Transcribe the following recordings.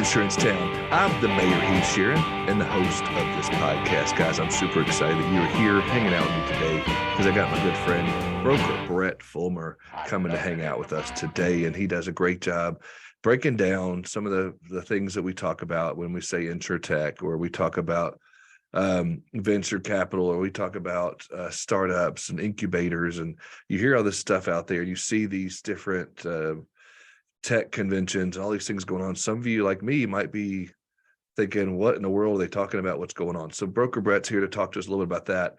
Insurance Town. I'm the mayor, Heath Shearon, and the host of this podcast. Guys, I'm super excited that you're here hanging out with me today because I got my good friend, broker Brett Fulmer, coming to hang out with us today, and he does a great job breaking down some of the things that we talk about when we say insurtech, or we talk about venture capital, or we talk about startups and incubators, and you hear all this stuff out there. You see these different tech conventions and all these things going on. Some of you, like me, might be thinking, what in the world are they talking about? What's going on? So broker Brett's here to talk to us a little bit about that.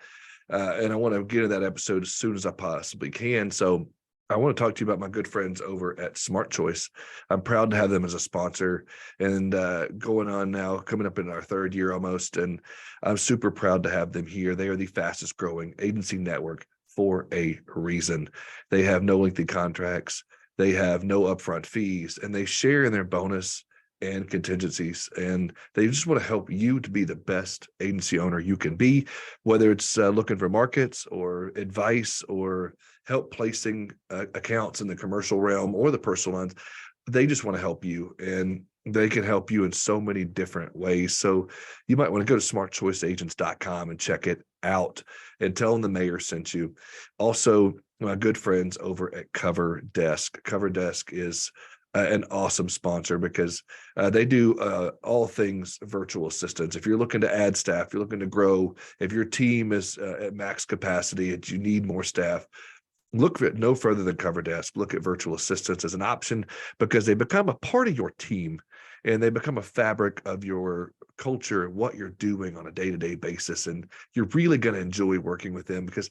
And I want to get into that episode as soon as I possibly can. So I want to talk to you about my good friends over at Smart Choice. I'm proud to have them as a sponsor, and going on now, coming up in our third year almost. And I'm super proud to have them here. They are the fastest growing agency network for a reason. They have no lengthy contracts. They have no upfront fees, and they share in their bonus and contingencies. And they just want to help you to be the best agency owner you can be, whether it's looking for markets or advice or help placing accounts in the commercial realm or the personal lines. They just want to help you, and they can help you in so many different ways. So you might want to go to smartchoiceagents.com and check it out, and tell them the mayor sent you. Also, my good friends over at Cover Desk. Cover Desk is an awesome sponsor because they do all things virtual assistants. If you're looking to add staff, you're looking to grow, if your team is at max capacity and you need more staff, look at no further than Cover Desk. Look at virtual assistants as an option because they become a part of your team, and they become a fabric of your culture, what you're doing on a day-to-day basis. And you're really going to enjoy working with them because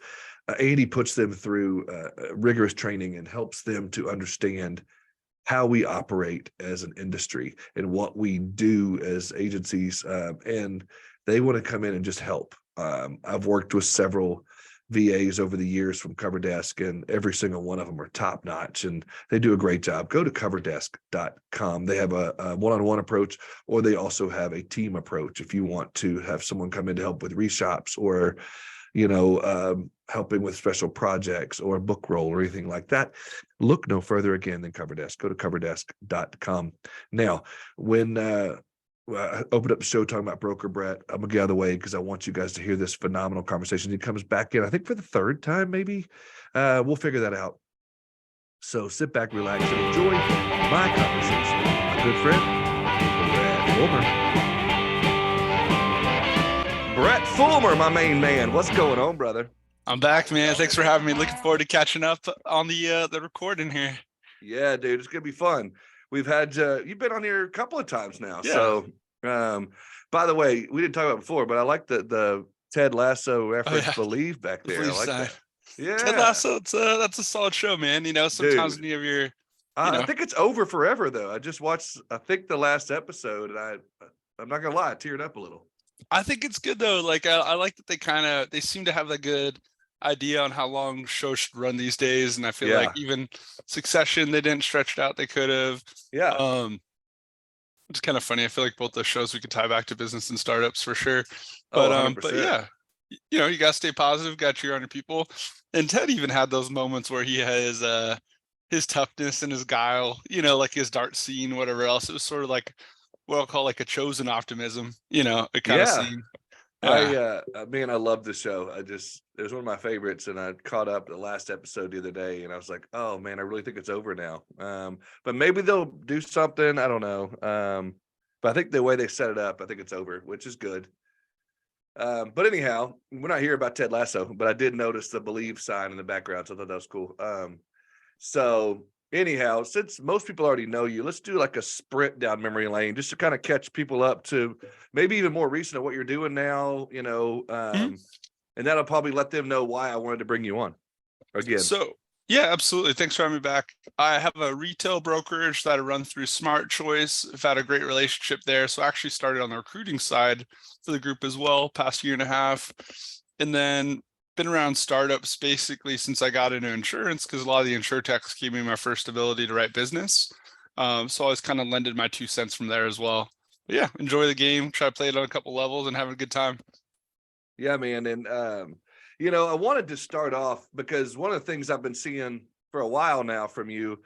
Andy puts them through rigorous training and helps them to understand how we operate as an industry and what we do as agencies. And they want to come in and just help. I've worked with several VAs over the years from Cover Desk, and every single one of them are top notch, and they do a great job. Go to coverdesk.com. They have a one-on-one approach, or they also have a team approach. If you want to have someone come in to help with reshops, or helping with special projects or a book roll or anything like that, look no further again than Cover Desk. Go to coverdesk.com. Now, when I opened up the show talking about broker Brett, I'm gonna get out of the way because I want you guys to hear this phenomenal conversation. He comes back in, I think, for the third time, maybe. We'll figure that out. So sit back, relax, and enjoy my conversation with my good friend, Brett Fulmer. Brett Fulmer, my main man. What's going on, brother? I'm back, man. Thanks for having me. Looking forward to catching up on the recording here. Yeah, dude, it's gonna be fun. We've had you've been on here a couple of times now. Yeah. So by the way, we didn't talk about it before, but I like the Ted Lasso reference. Believe back there. I like that. Yeah, Ted Lasso. That's a solid show, man. Sometimes when you have your I think it's over forever though. I just watched the last episode, and I'm not gonna lie, I teared up a little. I think it's good though. Like I like that they seem to have a good idea on how long shows should run these days, and I feel like even Succession, they didn't stretch it out. They could have. Yeah. It's kind of funny. I feel like both those shows we could tie back to business and startups for sure. But but yeah, you gotta stay positive. Got to cheer on your people. And Ted even had those moments where he has his toughness and his guile. Like his dart scene, whatever else. It was sort of like what I'll call like a chosen optimism, a kind of scene. Yeah. I love the show. It was one of my favorites, and I caught up the last episode the other day, and I was like, oh man, I really think it's over now. But maybe they'll do something. I don't know. But I think the way they set it up, I think it's over, which is good. But anyhow, we're not here about Ted Lasso, but I did notice the Believe sign in the background, so I thought that was cool. So anyhow, since most people already know you, let's do like a sprint down memory lane just to kind of catch people up to maybe even more recent of what you're doing now, and that'll probably let them know why I wanted to bring you on again. So, yeah, absolutely. Thanks for having me back. I have a retail brokerage that I run through Smart Choice. I've had a great relationship there. So I actually started on the recruiting side for the group as well, past year and a half. And then been around startups basically since I got into insurance, because a lot of the insurtechs gave me my first ability to write business. So I was kind of lended my 2 cents from there as well. But yeah, enjoy the game, try to play it on a couple levels and having a good time. Yeah, man. And, I wanted to start off because one of the things I've been seeing for a while now from you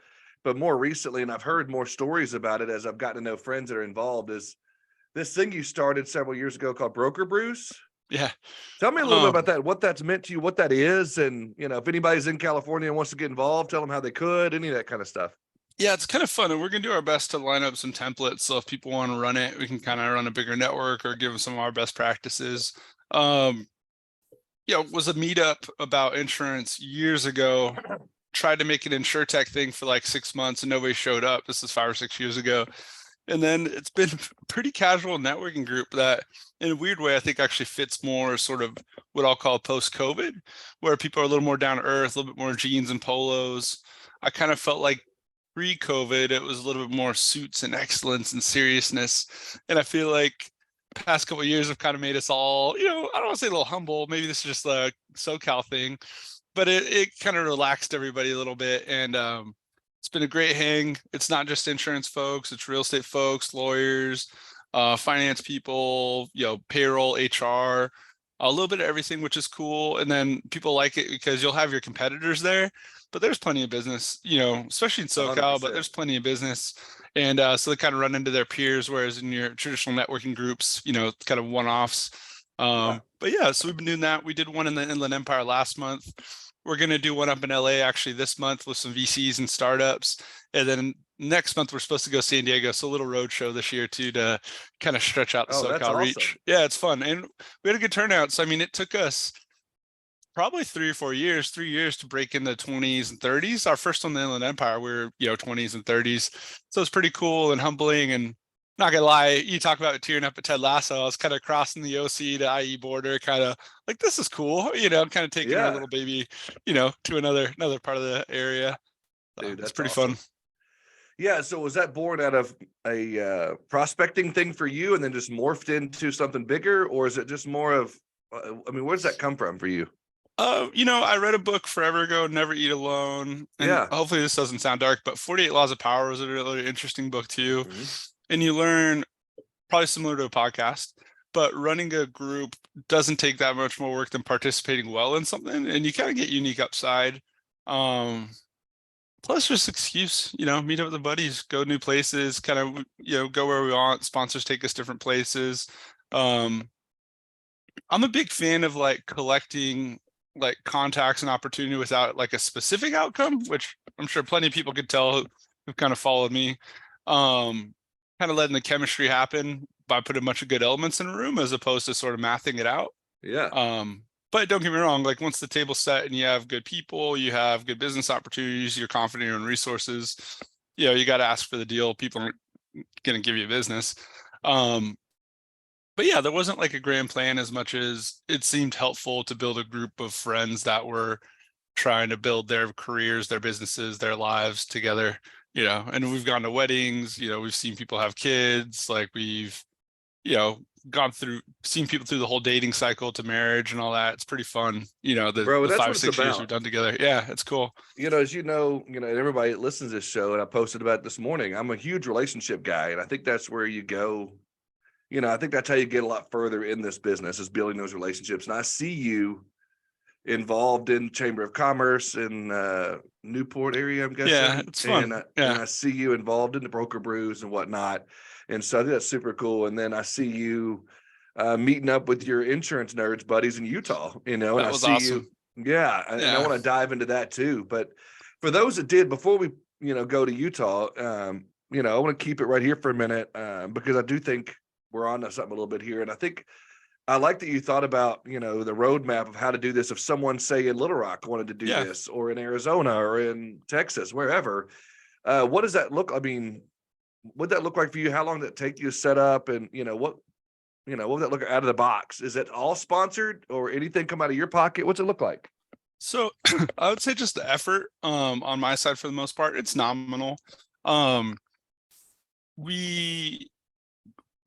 but more recently, and I've heard more stories about it as I've gotten to know friends that are involved, is this thing you started several years ago called Broker Brews. Yeah. Tell me a little bit about that, what that's meant to you, what that is. And, if anybody's in California and wants to get involved, tell them how they could, any of that kind of stuff. Yeah, it's kind of fun, and we're going to do our best to line up some templates. So if people want to run it, we can kind of run a bigger network or give them some of our best practices. It was a meetup about insurance years ago. Tried to make an InsurTech thing for like 6 months and nobody showed up. This is 5 or 6 years ago. And then it's been a pretty casual networking group that, in a weird way, I think actually fits more sort of what I'll call post-COVID, where people are a little more down to earth, a little bit more jeans and polos. I kind of felt like pre-COVID, it was a little bit more suits and excellence and seriousness. And I feel like past couple of years have kind of made us all, I don't want to say a little humble. Maybe this is just a SoCal thing, but it kind of relaxed everybody a little bit. And it's been a great hang. It's not just insurance folks, it's real estate folks, lawyers, finance people, payroll, HR, a little bit of everything, which is cool. And then people like it because you'll have your competitors there, but there's plenty of business, especially in SoCal, 100%. but there's plenty of business. And so they kind of run into their peers, whereas in your traditional networking groups, kind of one-offs. But yeah, so we've been doing that. We did one in the Inland Empire last month. We're going to do one up in LA actually this month with some VCs and startups. And then next month, we're supposed to go San Diego. So a little road show this year too, to kind of stretch out the SoCal reach. Yeah, it's fun. And we had a good turnout. So, I mean, it took us probably 3 or 4 years, 3 years to break into 20s and 30s. Our first on the Inland Empire, we were, 20s and 30s. So it's pretty cool and humbling. And not gonna lie, you talk about tearing up at Ted Lasso. I was kind of crossing the OC to IE border, kind of like, this is cool, kind of taking our little baby, to another part of the area. Dude, it's pretty fun. Yeah. So was that born out of a prospecting thing for you and then just morphed into something bigger? Or is it just more of, where does that come from for you? I read a book forever ago, Never Eat Alone. And hopefully this doesn't sound dark, but 48 Laws of Power was a really interesting book too. Mm-hmm. And you learn, probably similar to a podcast, but running a group doesn't take that much more work than participating well in something. And you kind of get unique upside. Plus just excuse, meet up with the buddies, go new places, kind of, go where we want. Sponsors take us different places. I'm a big fan of like collecting like contacts and opportunity without like a specific outcome, which I'm sure plenty of people could tell who've kind of followed me. Kind of letting the chemistry happen by putting a bunch of good elements in a room as opposed to sort of mathing it out. Yeah. But don't get me wrong, like once the table's set and you have good people, you have good business opportunities, you're confident in your own resources, you got to ask for the deal. People aren't going to give you business. But yeah, there wasn't like a grand plan as much as it seemed helpful to build a group of friends that were trying to build their careers, their businesses, their lives together. And we've gone to weddings, we've seen people have kids, like we've, seen people through the whole dating cycle to marriage and all that. It's pretty fun, the 5-6 years we've done together. Yeah, it's cool. As everybody that listens to this show, and I posted about it this morning, I'm a huge relationship guy. And I think that's where you go, I think that's how you get a lot further in this business, is building those relationships. And I see you involved in Chamber of Commerce in Newport area, I'm guessing. Yeah, it's fun. And I see you involved in the Broker Brews and whatnot. And so I think that's super cool. And then I see you meeting up with your insurance nerds buddies in Utah, and that was awesome. And I want to dive into that too. But for those that did, before we, go to Utah, I want to keep it right here for a minute because I do think we're on to something a little bit here. And I think I like that you thought about, the roadmap of how to do this. If someone, say in Little Rock, wanted to do this, or in Arizona or in Texas, wherever, what does that look? What'd that look like for you? How long did it take you to set up? And, what would that look out of the box? Is it all sponsored or anything come out of your pocket? What's it look like? So I would say just the effort on my side, for the most part, it's nominal.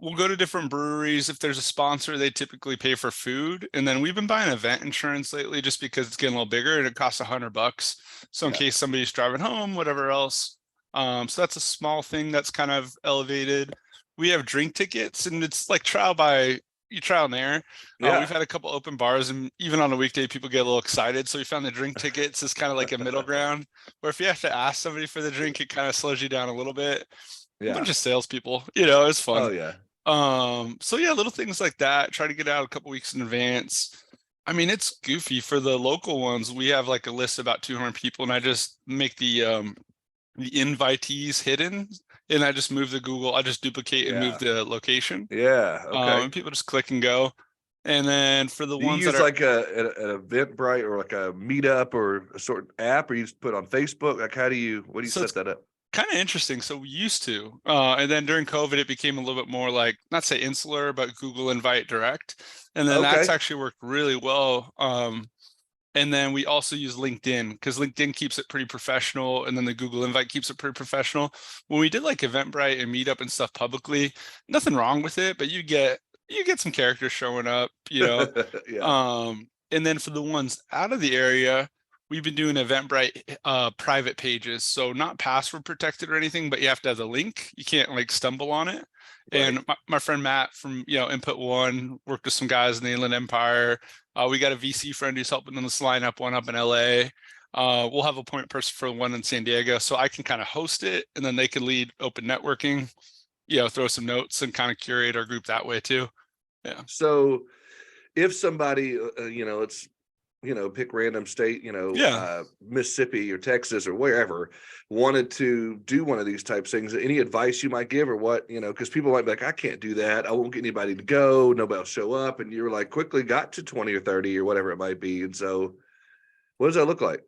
We'll go to different breweries. If there's a sponsor, they typically pay for food. And then we've been buying event insurance lately just because it's getting a little bigger and it costs $100. So in case somebody's driving home, whatever else. So that's a small thing that's kind of elevated. We have drink tickets, and it's like trial by you trial and error. Yeah. We've had a couple open bars, and even on a weekday, people get a little excited. So we found the drink tickets is kind of like a middle ground, where if you have to ask somebody for the drink, it kind of slows you down a little bit. A bunch Yeah. of salespeople, it's Oh fun. yeah. So yeah, little things like that. Try to get out a couple weeks in advance. I mean, it's goofy for the local ones. We have like a list of about 200 people, and I just make the invitees hidden, and I just move the Google. I just duplicate and move Yeah. the location. Yeah. Okay. And people just click and go. And then for the Do you ones that use are like an Eventbrite or like a Meetup or a sort of app, or you just put on Facebook? Like, what do you so it's set that up? kind of interesting. So we used to, and then during COVID, it became a little bit more like, not say insular, but Google Invite Direct. And then that's Okay. actually worked really well. And then we also use LinkedIn, because LinkedIn keeps it pretty professional, and then the Google Invite keeps it pretty professional. When we did like Eventbrite and Meetup and stuff publicly, nothing wrong with it, but you get some characters showing up. Yeah. And then for the ones out of the area, we've been doing Eventbrite private pages, so not password protected or anything, but you have to have the link. You can't like stumble on it. Right. And my friend Matt from Input One worked with some guys in the Inland Empire. We got a VC friend who's helping us line up one up in LA. We'll have a point person for one in San Diego, so I can kind of host it, and then they can lead open networking. Throw some notes and kind of curate our group that way too. Yeah. So if somebody, it's, pick random state, Yeah. Mississippi or Texas or wherever, wanted to do one of these types of things, any advice you might give, or what, because people might be like, I can't do that. I won't get anybody to go. Nobody will show up. And you're like quickly got to 20 or 30 or whatever it might be. And so what does that look like?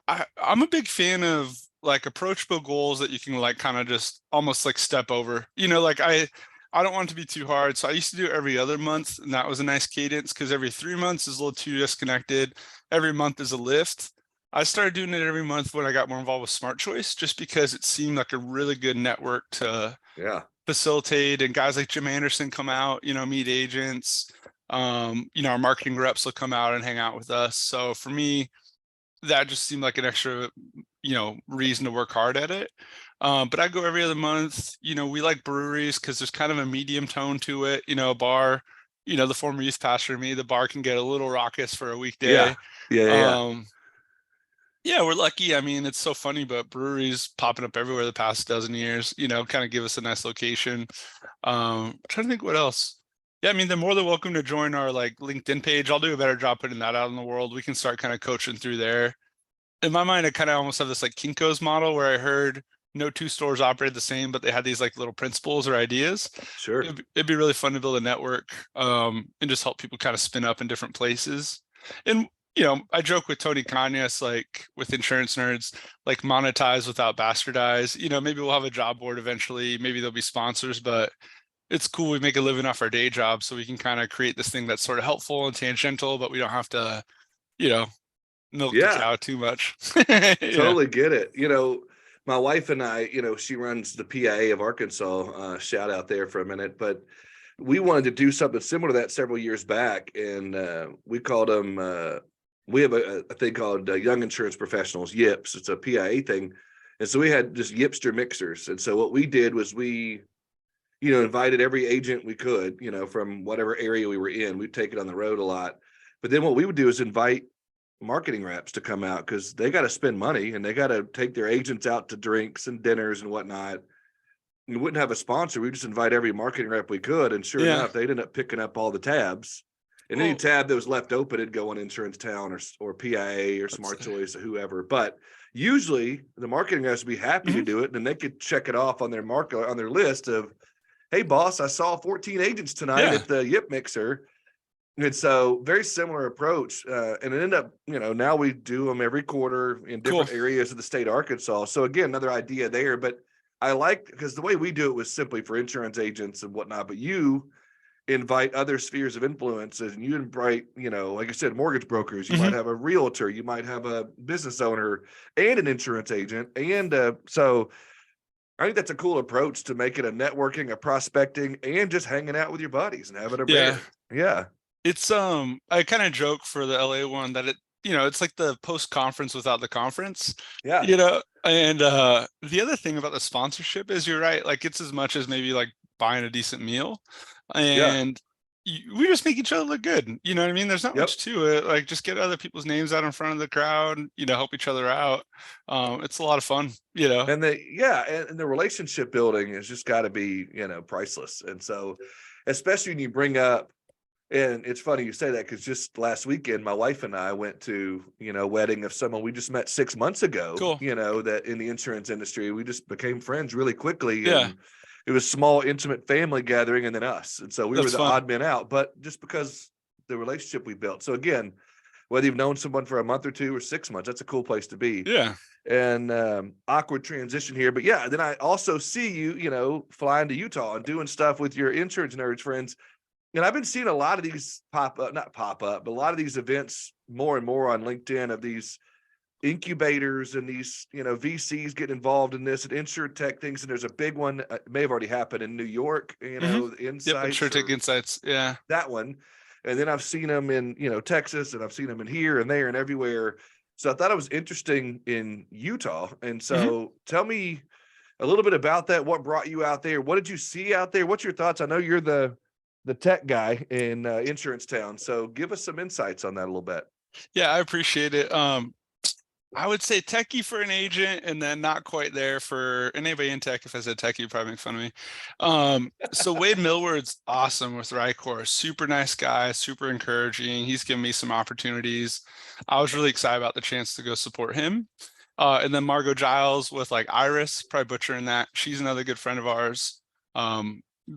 I'm a big fan of like approachable goals that you can like kind of just almost like step over. Like I don't want it to be too hard. So I used to do it every other month, and that was a nice cadence, because every 3 months is a little too disconnected. Every month is a lift. I started doing it every month when I got more involved with Smart Choice, just because it seemed like a really good network to Yeah. facilitate, and guys like Jim Anderson come out, meet agents. Our marketing reps will come out and hang out with us. So for me, that just seemed like an extra, reason to work hard at it. But I go every other month. We like breweries because there's kind of a medium tone to it. A bar, the former youth pastor to me, the bar can get a little raucous for a weekday. Yeah. Yeah. Yeah, we're lucky. I mean, it's so funny, but breweries popping up everywhere the past dozen years, kind of give us a nice location. Trying to think what else. Yeah, I mean, they're more than welcome to join our like LinkedIn page. I'll do a better job putting that out in the world. We can start kind of coaching through there. In my mind, I kind of almost have this like Kinko's model, where I heard no two stores operated the same, but they had these like little principles or ideas. Sure. It'd be really fun to build a network, and just help people kind of spin up in different places. And I joke with Tony Kanyas, like with Insurance Nerds, like monetize without bastardize. Maybe we'll have a job board eventually. Maybe there'll be sponsors, but it's cool. We make a living off our day job, so we can kind of create this thing that's sort of helpful and tangential, but we don't have to, milk the cow too much. Totally get it. My wife and I, she runs the PIA of Arkansas, shout out there for a minute, but we wanted to do something similar to that several years back. And we called them, we have a thing called Young Insurance Professionals, YIPS. It's a PIA thing. And so we had just Yipster mixers. And so what we did was we, invited every agent we could, from whatever area we were in. We'd take it on the road a lot. But then what we would do is invite marketing reps to come out, because they got to spend money and they got to take their agents out to drinks and dinners and whatnot. We wouldn't have a sponsor. We just invite every marketing rep we could. And sure enough, they'd end up picking up all the tabs. And any tab that was left open, it'd go on Insurance Town or PIA or Smart Choice or whoever. But usually the marketing reps would be happy to do it, and they could check it off on their on their list of, hey boss, I saw 14 agents tonight at the Yip Mixer. And so very similar approach. And it ended up, now we do them every quarter in different areas of the state of Arkansas. So again, another idea there, but I like, because the way we do it was simply for insurance agents and whatnot, but you invite other spheres of influences, and you invite, like I said, mortgage brokers, you might have a realtor, you might have a business owner and an insurance agent. And so I think that's a cool approach to make it a networking, a prospecting, and just hanging out with your buddies and having a beer. Yeah. It's I kind of joke for the LA one that it's like the post conference without the conference. Yeah. And the other thing about the sponsorship is, you're right, like it's as much as maybe like buying a decent meal. And we just make each other look good. You know what I mean? There's not Yep. much to it. Like just get other people's names out in front of the crowd, help each other out. It's a lot of fun, And and the relationship building has just got to be, priceless. And so, especially when you bring up, and it's funny you say that because just last weekend, my wife and I went to, a wedding of someone we just met 6 months ago, Cool. that in the insurance industry, we just became friends really quickly. Yeah, And it was small, intimate family gathering and then us. And so we were that's the fun. odd men out, but just because the relationship we built. So again, whether you've known someone for a month or 2 or 6 months, that's a cool place to be. Yeah. And awkward transition here. But yeah, then I also see you, flying to Utah and doing stuff with your insurance nerds friends. And I've been seeing a lot of these not pop up, but a lot of these events more and more on LinkedIn of these incubators and these, VCs getting involved in this and InsurTech things. And there's a big one, it may have already happened in New York, Yep. Insights, InsurTech Insights. Yeah. that one. And then I've seen them in, Texas, and I've seen them in here and there and everywhere. So I thought it was interesting in Utah. And so tell me a little bit about that. What brought you out there? What did you see out there? What's your thoughts? I know you're the tech guy in Insurance Town. So give us some insights on that a little bit. Yeah, I appreciate it. I would say techie for an agent, and then not quite there for anybody in tech. If I said techie, you'd probably make fun of me. So Wade Millward's awesome with Rycor. Super nice guy, super encouraging. He's given me some opportunities. I was really excited about the chance to go support him. And then Margot Giles with like Iris, probably butchering that. She's another good friend of ours.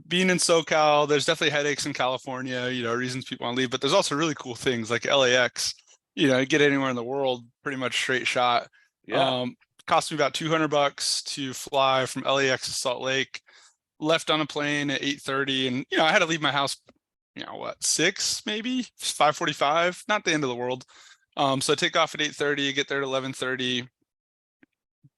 Being in SoCal, there's definitely headaches in California, reasons people want to leave, but there's also really cool things like LAX. Get anywhere in the world, pretty much straight shot. Yeah. Cost me about $200 to fly from LAX to Salt Lake. Left on a plane at 8:30, and I had to leave my house, 6 maybe 5:45. Not the end of the world. So I take off at 8:30, get there at 11:30.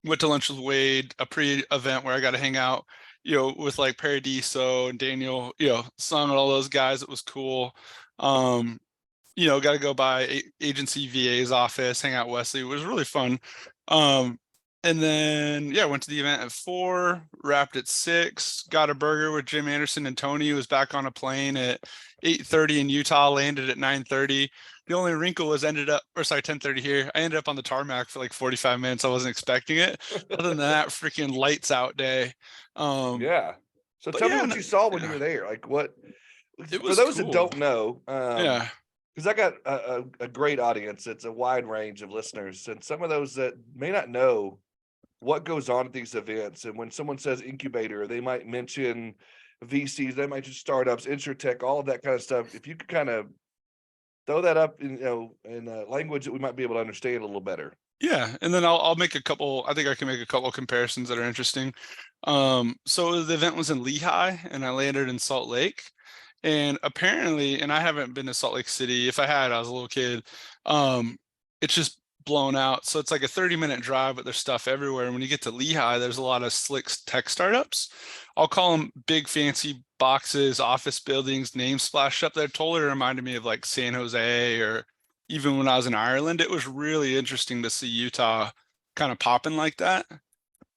Went to lunch with Wade, a pre-event where I got to hang out, with like Paradiso and Daniel, Sung and all those guys. It was cool. Got to go by agency VA's office, hang out with Wesley. It was really fun. And then, went to the event at 4, wrapped at 6, got a burger with Jim Anderson and Tony, who was back on a plane at 8:30 in Utah, landed at 9:30. The only wrinkle was 10:30 here. I ended up on the tarmac for like 45 minutes. I wasn't expecting it. Other than that, freaking lights out day. Yeah. So tell me what you saw when you were there. Like what, it for was those cool. that don't know, Yeah. because I got a great audience. It's a wide range of listeners, and some of those that may not know what goes on at these events. And when someone says incubator, they might mention VCs, they might just startups, InsurTech, all of that kind of stuff. If you could kind of throw that up in language that we might be able to understand a little better. Yeah, and then I'll make a couple. I think I can make a couple comparisons that are interesting. So the event was in Lehigh, and I landed in Salt Lake. And apparently, and I haven't been to Salt Lake City. If I had, I was a little kid. It's just blown out. So it's like a 30-minute drive, but there's stuff everywhere. And when you get to Lehigh, there's a lot of slick tech startups. I'll call them big fancy boxes, office buildings, names splashed up there. Totally reminded me of like San Jose, or even when I was in Ireland. It was really interesting to see Utah kind of popping like that.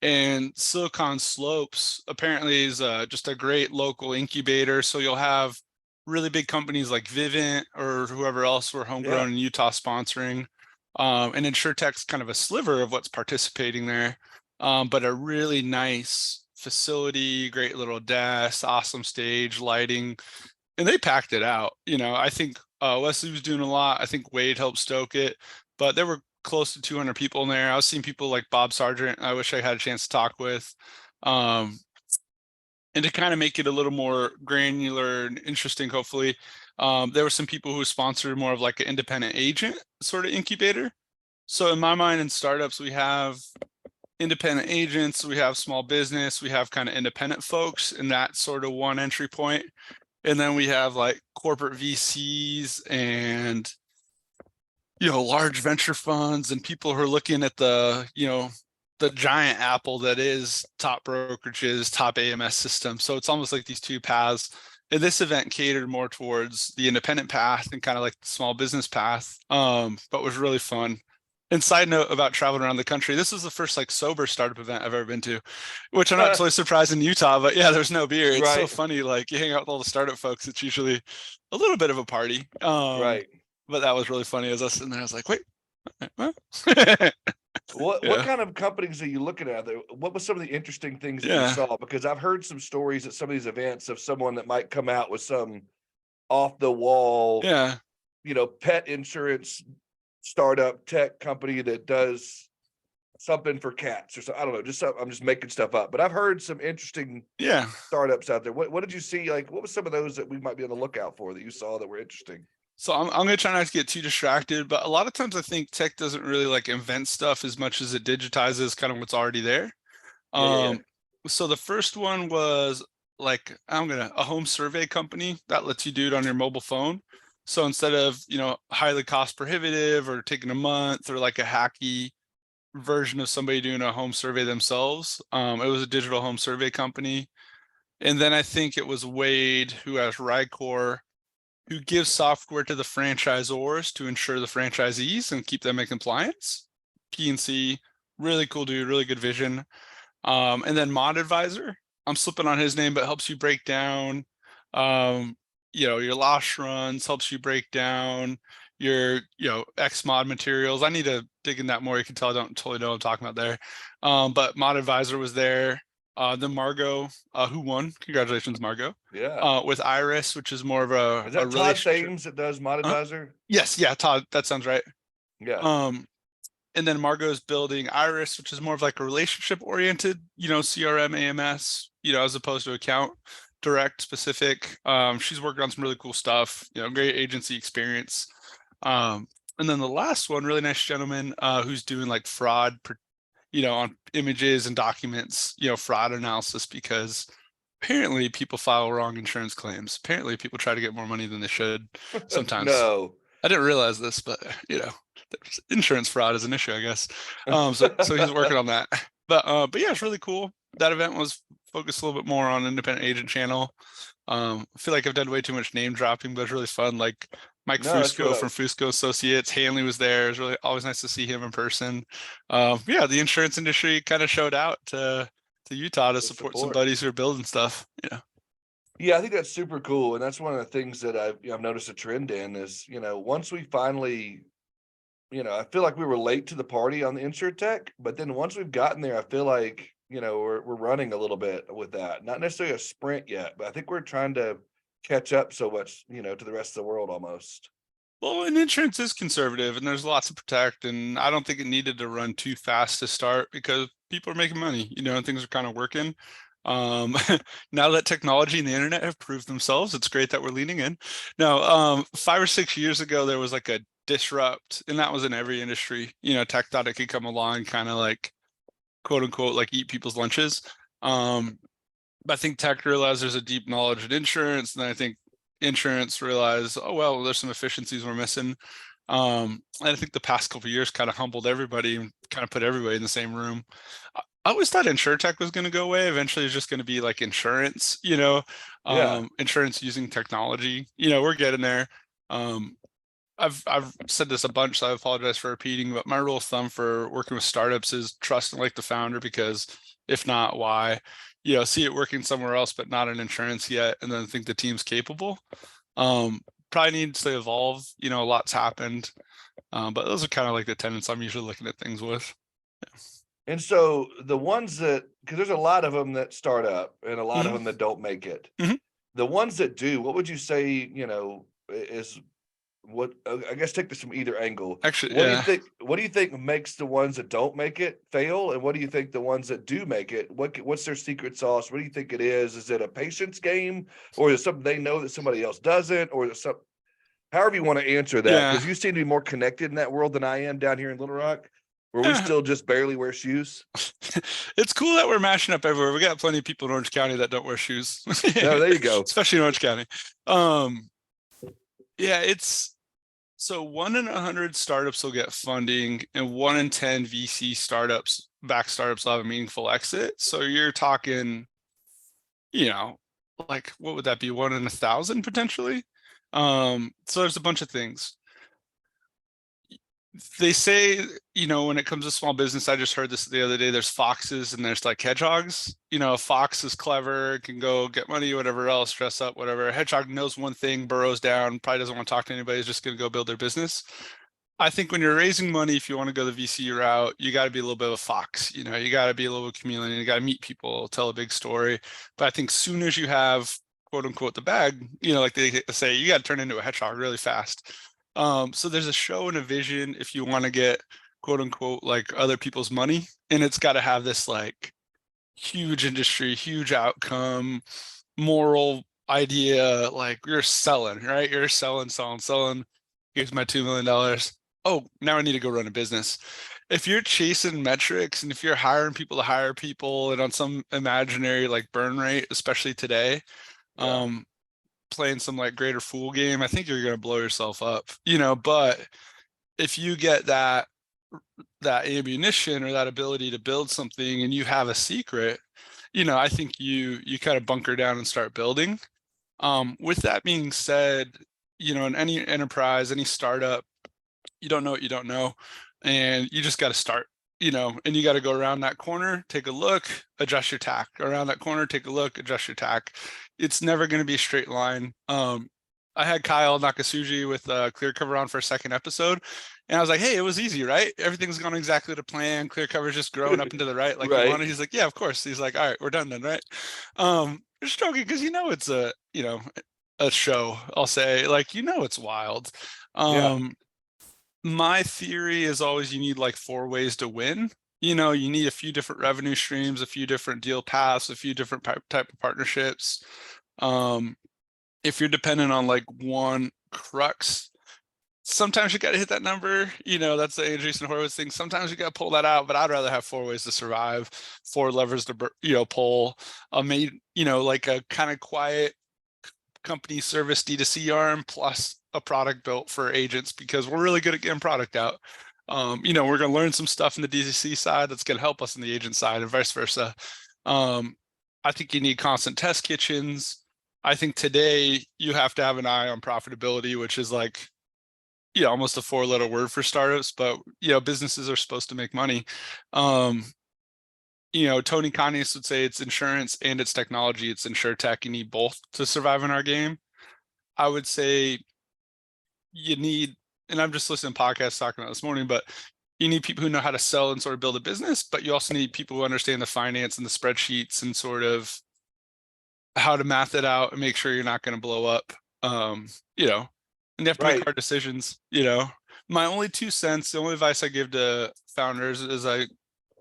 And Silicon Slopes apparently is just a great local incubator. So you'll have really big companies like Vivint or whoever else were homegrown in Utah sponsoring. And InsurTech's kind of a sliver of what's participating there, but a really nice facility, great little desk, awesome stage, lighting, and they packed it out. I think Wesley was doing a lot. I think Wade helped stoke it, but there were close to 200 people in there. I was seeing people like Bob Sargent. I wish I had a chance to talk with. And to kind of make it a little more granular and interesting, hopefully, there were some people who sponsored more of like an independent agent sort of incubator. So in my mind, in startups, we have independent agents, we have small business, we have kind of independent folks, and that's sort of one entry point. And then we have like corporate VCs and large venture funds and people who are looking at the giant apple that is top brokerages, top AMS system. So it's almost like these two paths. And this event catered more towards the independent path and kind of like the small business path, but was really fun. And side note about traveling around the country, this is the first like sober startup event I've ever been to, which I'm not totally surprised in Utah, but yeah, there's no beer. It's so Right. funny. Like you hang out with all the startup folks, it's usually a little bit of a party. Right. But that was really funny as I was sitting there. I was like, wait, what? What Yeah. kind of companies are you looking at there? What was some of the interesting things that you Yeah. saw? Because I've heard some stories at some of these events of someone that might come out with some off the wall, Yeah. pet insurance startup tech company that does something for cats or so. I don't know. I'm just making stuff up, but I've heard some interesting Yeah. startups out there. What did you see? Like, what was some of those that we might be on the lookout for that you saw that were interesting? So I'm going to try not to get too distracted, but a lot of times I think tech doesn't really like invent stuff as much as it digitizes kind of what's already there. Yeah. So the first one was like a home survey company that lets you do it on your mobile phone. So instead of, highly cost prohibitive or taking a month or like a hacky version of somebody doing a home survey themselves, it was a digital home survey company. And then I think it was Wade who has Rycor, who gives software to the franchisors to ensure the franchisees and keep them in compliance. PNC, really cool dude, really good vision. And then Mod Advisor, I'm slipping on his name, but helps you break down, your loss runs, helps you break down your, X mod materials. I need to dig in that more. You can tell I don't totally know what I'm talking about there. But Mod Advisor was there. Then Margot, who won? Congratulations, Margot. Yeah. With Iris, which is more of a Is that Todd relationship. Thames that does Mod Huh? Advisor? Yes, yeah, Todd, that sounds right. Yeah. And then Margot's building Iris, which is more of like a relationship oriented, CRM, AMS, as opposed to account direct specific. She's working on some really cool stuff, great agency experience. And then the last one, really nice gentleman who's doing like fraud, on images and documents, fraud analysis, because apparently people file wrong insurance claims. Apparently people try to get more money than they should sometimes. No. I didn't realize this, but insurance fraud is an issue, I guess. So he's working on that. But yeah, it's really cool. That event was focused a little bit more on independent agent channel. I feel like I've done way too much name dropping, but it's really fun. Like Mike No, that's Fusco what from Fusco Associates, Hanley was there. It was really always nice to see him in person. Yeah, the insurance industry kind of showed out to Utah to support some buddies who are building stuff. Yeah, I think that's super cool, and that's one of the things that I've noticed a trend in is, once we finally, I feel like we were late to the party on the insurtech, but then once we've gotten there, I feel like, we're running a little bit with that. Not necessarily a sprint yet, but I think we're trying to catch up so much, to the rest of the world almost. Well, and insurance is conservative and there's lots to protect. And I don't think it needed to run too fast to start because people are making money, and things are kind of working. Now that technology and the internet have proved themselves, it's great that we're leaning in. Now, 5 or 6 years ago, there was like a disrupt, and that was in every industry. Tech thought it could come along, kind of like quote unquote, like eat people's lunches. But I think tech realized there's a deep knowledge in insurance, and then I think insurance realized, oh well, there's some efficiencies we're missing. And I think the past couple of years kind of humbled everybody and kind of put everybody in the same room. I always thought insurtech was going to go away. Eventually, it's just going to be like insurance, Yeah. insurance using technology. We're getting there. I've said this a bunch, so I apologize for repeating, but my rule of thumb for working with startups is trust like the founder, because if not, why? See it working somewhere else, but not in insurance yet, and then think the team's capable. Probably needs to evolve. A lot's happened, but those are kind of like the tenets I'm usually looking at things with. And so the ones because there's a lot of them that start up and a lot of Mhm. them that don't make it. Mhm. The ones that do, what would you say, is what I guess take this from either angle. Actually, What do you yeah. think? What do you think makes the ones that don't make it fail, and what do you think the ones that do make it? What's their secret sauce? What do you think it is? Is it a patience game, or is it something they know that somebody else doesn't, or is it some? However you want to answer that, Yeah. because you seem to be more connected in that world than I am down here in Little Rock, where we Yeah. still just barely wear shoes. It's cool that we're mashing up everywhere. We got plenty of people in Orange County that don't wear shoes, No, there you go. especially in Orange County. Yeah, it's so 1 in 100 startups will get funding, and 1 in 10 VC startups, back startups, will have a meaningful exit. So you're talking, like what would that be? 1 in 1,000 potentially. So there's a bunch of things. They say, when it comes to small business, I just heard this the other day, there's foxes and there's like hedgehogs. A fox is clever, can go get money, whatever else, dress up, whatever. A hedgehog knows one thing, burrows down, probably doesn't want to talk to anybody, is just going to go build their business. I think when you're raising money, if you want to go the VC route, you got to be a little bit of a fox. You got to be a little chameleon. You got to meet people, tell a big story. But I think soon as you have quote unquote the bag, like they say, you got to turn into a hedgehog really fast. So there's a show and a vision if you want to get quote unquote like other people's money, and it's got to have this like huge industry, huge outcome, moral idea. Like you're selling, right? You're selling. Here's my $2 million. Oh, now I need to go run a business. If you're chasing metrics and if you're hiring people to hire people and on some imaginary like burn rate, especially today, Yeah. playing some like greater fool game, I think you're going to blow yourself up, but if you get that ammunition or that ability to build something and you have a secret, I think you kind of bunker down and start building. With that being said, in any enterprise, any startup, you don't know what you don't know, and you just got to start, and you got to go around that corner, take a look, adjust your tack. Around that corner, take a look, adjust your tack. It's never going to be a straight line. I had Kyle Nakasuji with Clear Cover on for a second episode, and I was like, "Hey, it was easy, right? Everything's gone exactly to plan. Clear Cover's just growing up into the right, like you Right. wanted." He's like, "Yeah, of course." He's like, "All right, we're done then, right?" Just joking because it's a show. I'll say, like, it's wild. Yeah. My theory is always you need like 4 ways to win. You need a few different revenue streams, a few different deal paths, a few different type of partnerships. If you're dependent on like one crux, sometimes you got to hit that number. That's the Andreessen Horowitz thing. Sometimes you got to pull that out, but I'd rather have 4 ways to survive, 4 levers to pull. Made like a kind of quiet company service D2C arm plus a product built for agents, because we're really good at getting product out. We're going to learn some stuff in the D2C side that's going to help us in the agent side and vice versa. I think you need constant test kitchens. I think today you have to have an eye on profitability, which is like, almost a 4-letter word for startups, but businesses are supposed to make money. Tony Kanius would say it's insurance and it's technology. It's insurtech. You need both to survive in our game. I would say you need, and I'm just listening to podcasts talking about this morning, but you need people who know how to sell and sort of build a business, but you also need people who understand the finance and the spreadsheets and sort of how to math it out and make sure you're not going to blow up. And you have to make hard decisions. My only 2 cents, the only advice I give to founders is I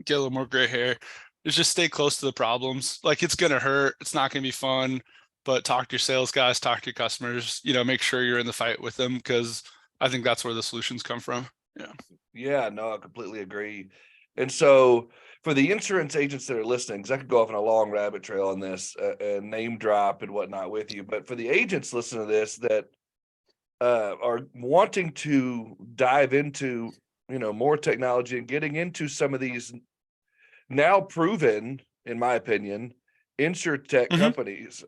get a little more gray hair, is just stay close to the problems. Like it's going to hurt. It's not going to be fun, but talk to your sales guys, talk to your customers, make sure you're in the fight with them, because I think that's where the solutions come from. Yeah. Yeah, no, I completely agree. And so for the insurance agents that are listening, because I could go off on a long rabbit trail on this and name drop and whatnot with you, but for the agents listening to this that are wanting to dive into, more technology and getting into some of these now proven, in my opinion, insurtech companies,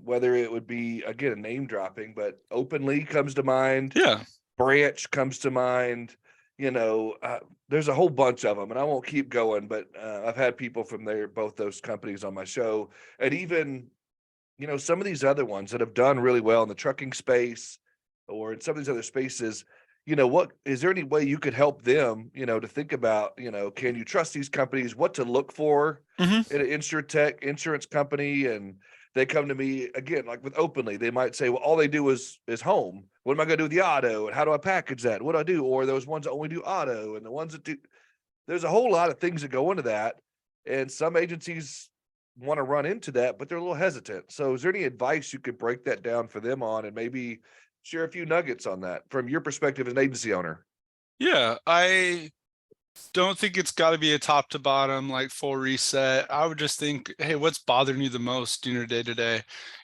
whether it would be, again, a name dropping, but Openly comes to mind. Yeah. Branch comes to mind. There's a whole bunch of them, and I won't keep going, but I've had people from both those companies on my show, and even, some of these other ones that have done really well in the trucking space or in some of these other spaces. What is there any way you could help them, to think about, can you trust these companies, what to look for in an insurtech insurance company? And they come to me again, like with Openly, they might say, well, all they do is home. What am I going to do with the auto? And how do I package that? What do I do? Or those ones that only do auto, and the ones that do, there's a whole lot of things that go into that. And some agencies want to run into that, but they're a little hesitant. So is there any advice you could break that down for them on, and maybe share a few nuggets on that from your perspective as an agency owner? Yeah. I don't think it's got to be a top to bottom, like full reset. I would just think, hey, what's bothering you the most in your day to day?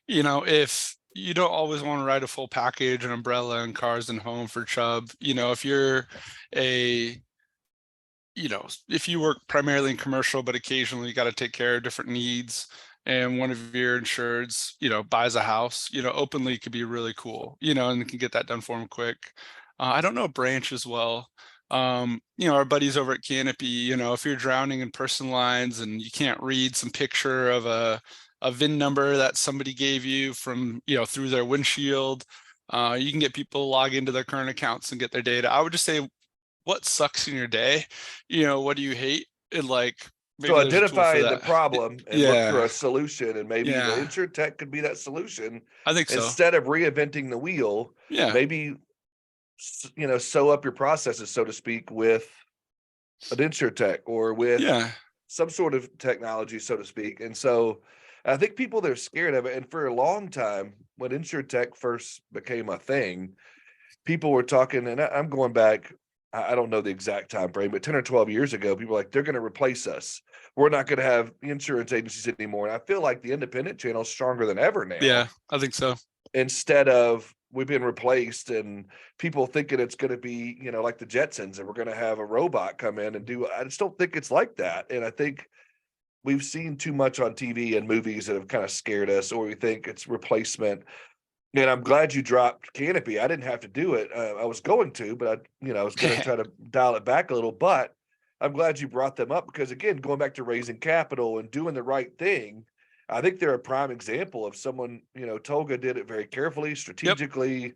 If you don't always want to write a full package, an umbrella and cars and home for Chubb, if you're if you work primarily in commercial, but occasionally you got to take care of different needs, and one of your insureds, buys a house, Openly could be really cool, and can get that done for them quick. I don't know Branch as well. Our buddies over at Canopy, if you're drowning in personal lines and you can't read some picture of a VIN number that somebody gave you from, through their windshield, you can get people to log into their current accounts and get their data. I would just say, what sucks in your day? What do you hate? And So maybe there's a tool for identify the that. problem and look for Yeah. a solution, and maybe the Yeah. InsurTech could be that solution. I think so. Instead of reinventing the wheel, Yeah. maybe sew up your processes, so to speak, with an InsurTech or with some sort of technology, so to speak. And so I think people, they're scared of it. And for a long time, when InsurTech first became a thing, people were talking, and I'm going back, I don't know the exact time frame, but 10 or 12 years ago, people were like, they're going to replace us. We're not going to have insurance agencies anymore. And I feel like the independent channel is stronger than ever now. Yeah, I think so. Instead of we've been replaced and people thinking it's going to be, like the Jetsons, and we're going to have a robot come in and do, I just don't think it's like that. And I think we've seen too much on TV and movies that have kind of scared us, or we think it's replacement. And I'm glad you dropped Canopy. I didn't have to do it. I was going to, but I was going to try to dial it back a little, but I'm glad you brought them up because, again, going back to raising capital and doing the right thing, I think they're a prime example of someone, Tolga did it very carefully, strategically,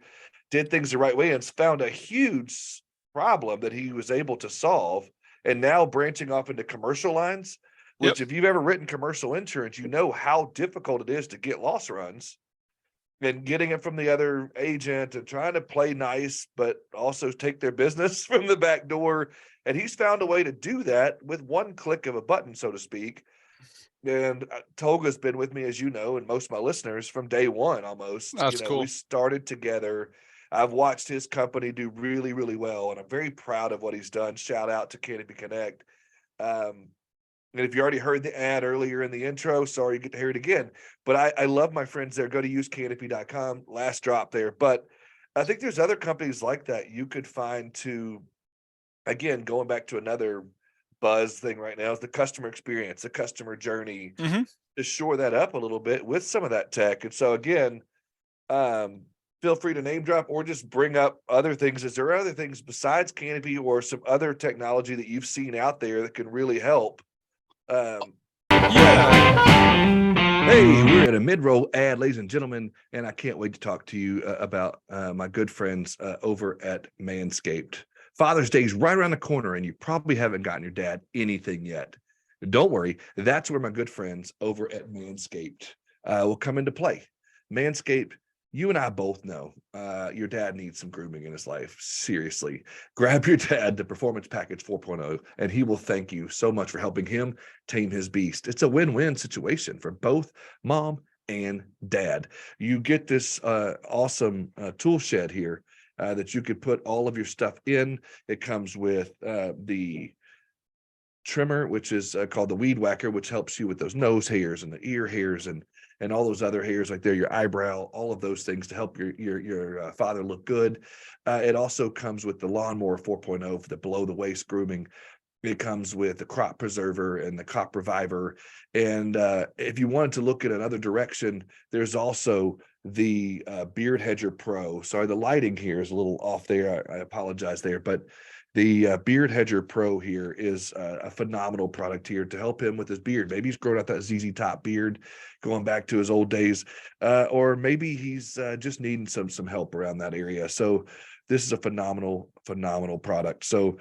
did things the right way, and found a huge problem that he was able to solve. And now branching off into commercial lines, which if you've ever written commercial insurance, you know how difficult it is to get loss runs. And getting it from the other agent and trying to play nice, but also take their business from the back door. And he's found a way to do that with one click of a button, so to speak. And Tolga's been with me, as you know, and most of my listeners from day one almost. That's cool. We started together. I've watched his company do really, really well, and I'm very proud of what he's done. Shout out to Canopy Connect. And if you already heard the ad earlier in the intro, sorry you get to hear it again. But I love my friends there. Go to usecanopy.com, last drop there. But I think there's other companies like that you could find to, again, going back to another buzz thing right now is the customer experience, the customer journey, to shore that up a little bit with some of that tech. And so, again, feel free to name drop or just bring up other things. Is there other things besides Canopy or some other technology that you've seen out there that can really help? Hey, we're at a mid-roll ad, ladies and gentlemen, and I can't wait to talk to you about my good friends over at Manscaped. Father's Day is right around the corner, and you probably haven't gotten your dad anything yet. Don't worry, that's where my good friends over at Manscaped will come into play. Manscaped, you and I both know your dad needs some grooming in his life. Seriously, grab your dad the Performance Package 4.0, and he will thank you so much for helping him tame his beast. It's a win-win situation for both mom and dad. You get this awesome tool shed here that you could put all of your stuff in. It comes with the trimmer, which is called the Weed Whacker, which helps you with those nose hairs and the ear hairs and all those other hairs like there, your eyebrow, all of those things to help your father look good. It also comes with the Lawnmower 4.0 for the below the waist grooming. It comes with the Crop Preserver and the Crop Reviver. And if you wanted to look at another direction, there's also the Beard Hedger Pro. Sorry, the lighting here is a little off there. I apologize there, but the Beard Hedger Pro here is a phenomenal product here to help him with his beard. Maybe he's growing out that ZZ Top beard, going back to his old days, or maybe he's just needing some help around that area. So this is a phenomenal product. So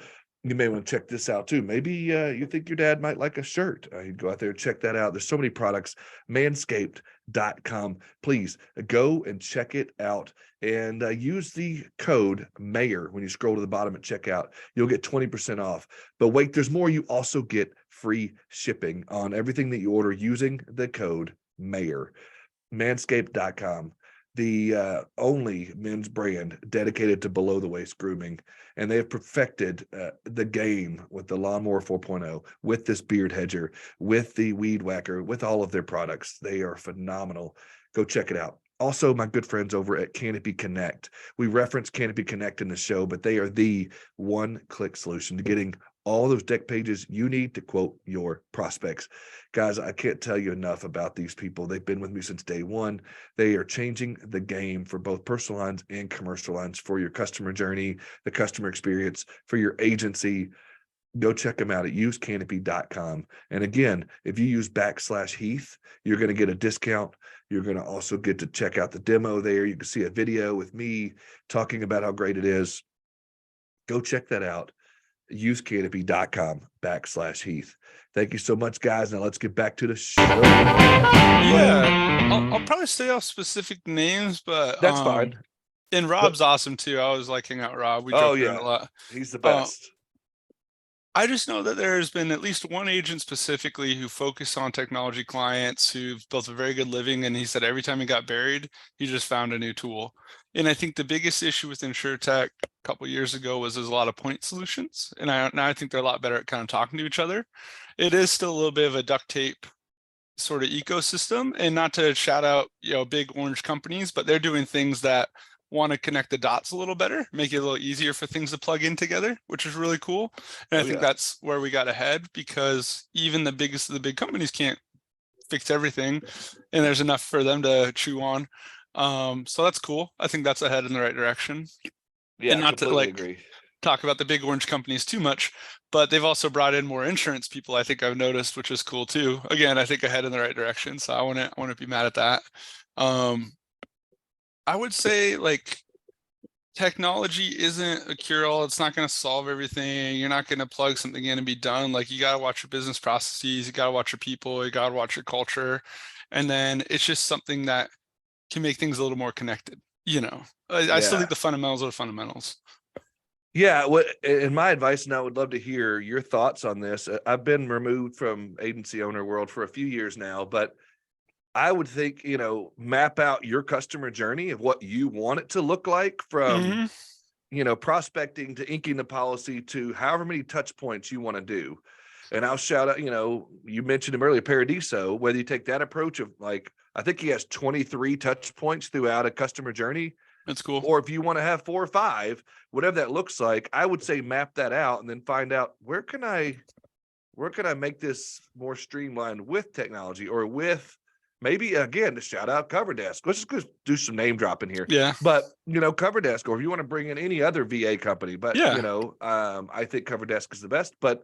you may want to check this out too. Maybe you think your dad might like a shirt. You go out there and check that out. There's so many products. Manscaped.com. Please go and check it out and use the code MAYOR when you scroll to the bottom at checkout. You'll get 20% off. But wait, there's more. You also get free shipping on everything that you order using the code MAYOR. Manscaped.com. The only men's brand dedicated to below the waist grooming, and they have perfected the game with the Lawnmower 4.0, with this Beard Hedger, with the Weed Whacker, with all of their products. They are phenomenal. Go check it out. Also, my good friends over at Canopy Connect. We reference Canopy Connect in the show, but they are the one-click solution to getting all those deck pages you need to quote your prospects. Guys, I can't tell you enough about these people. They've been with me since day one. They are changing the game for both personal lines and commercial lines, for your customer journey, the customer experience, for your agency. Go check them out at usecanopy.com. And again, if you use /Heath, you're going to get a discount. You're going to also get to check out the demo there. You can see a video with me talking about how great it is. Go check that out. Usecanopy.com /Heath. Thank you so much, guys. Now let's get back to the show. Yeah, I'll probably stay off specific names, but That's fine. And Rob's awesome too. I always like hanging out with Rob. We joke around a lot. He's the best. I just know that there's been at least one agent specifically who focused on technology clients who've built a very good living. And he said every time he got buried, he just found a new tool. And I think the biggest issue with InsurTech a couple of years ago was there's a lot of point solutions. And now I think they're a lot better at kind of talking to each other. It is still a little bit of a duct tape sort of ecosystem, and not to shout out, big orange companies, but they're doing things that want to connect the dots a little better, make it a little easier for things to plug in together, which is really cool. And I think that's where we got ahead, because even the biggest of the big companies can't fix everything, and there's enough for them to chew on. So that's cool. I think that's ahead in the right direction. Yeah, and not to agree. Talk about the big orange companies too much, but they've also brought in more insurance people, I think I've noticed, which is cool too. Again, I think ahead in the right direction. So I wouldn't be mad at that. I would say technology isn't a cure-all. It's not going to solve everything. You're not going to plug something in and be done. You got to watch your business processes. You got to watch your people. You got to watch your culture. And then it's just something that can make things a little more connected. I still think the fundamentals are the fundamentals. Yeah. And my advice, and I would love to hear your thoughts on this. I've been removed from agency owner world for a few years now, but I would think, map out your customer journey of what you want it to look like, from, prospecting to inking the policy to however many touch points you want to do. And I'll shout out, you mentioned him earlier, Paradiso, whether you take that approach of I think he has 23 touch points throughout a customer journey. That's cool. Or if you want to have 4 or 5, whatever that looks like, I would say map that out and then find out where can I make this more streamlined with technology, or with maybe, again, to shout out CoverDesk. Let's just go do some name dropping here. Yeah. But, CoverDesk, or if you want to bring in any other VA company, but, I think CoverDesk is the best. But,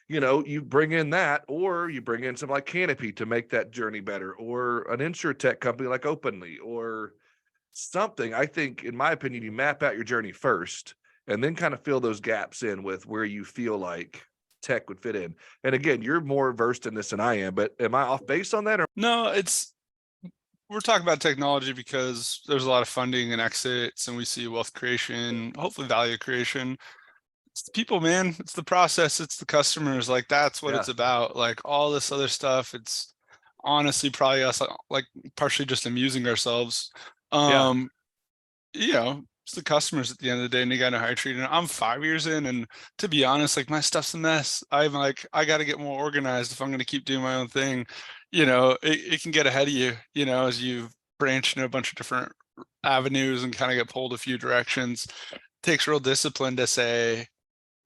you bring in that, or you bring in something like Canopy to make that journey better, or an InsurTech company like Openly, or something. I think, in my opinion, you map out your journey first and then kind of fill those gaps in with where you feel like tech would fit in. And again, you're more versed in this than I am, but am I off base on that? Or no, we're talking about technology because there's a lot of funding and exits, and we see wealth creation, hopefully value creation. It's the people, man. It's the process. It's the customers. That's what it's about. All this other stuff, it's honestly probably us partially just amusing ourselves. It's the customers at the end of the day, and you gotta know how you're treating it. I'm 5 years in, and to be honest, my stuff's a mess. I got to get more organized if I'm going to keep doing my own thing. It can get ahead of you, as you branch into a bunch of different avenues and kind of get pulled a few directions. It takes real discipline to say,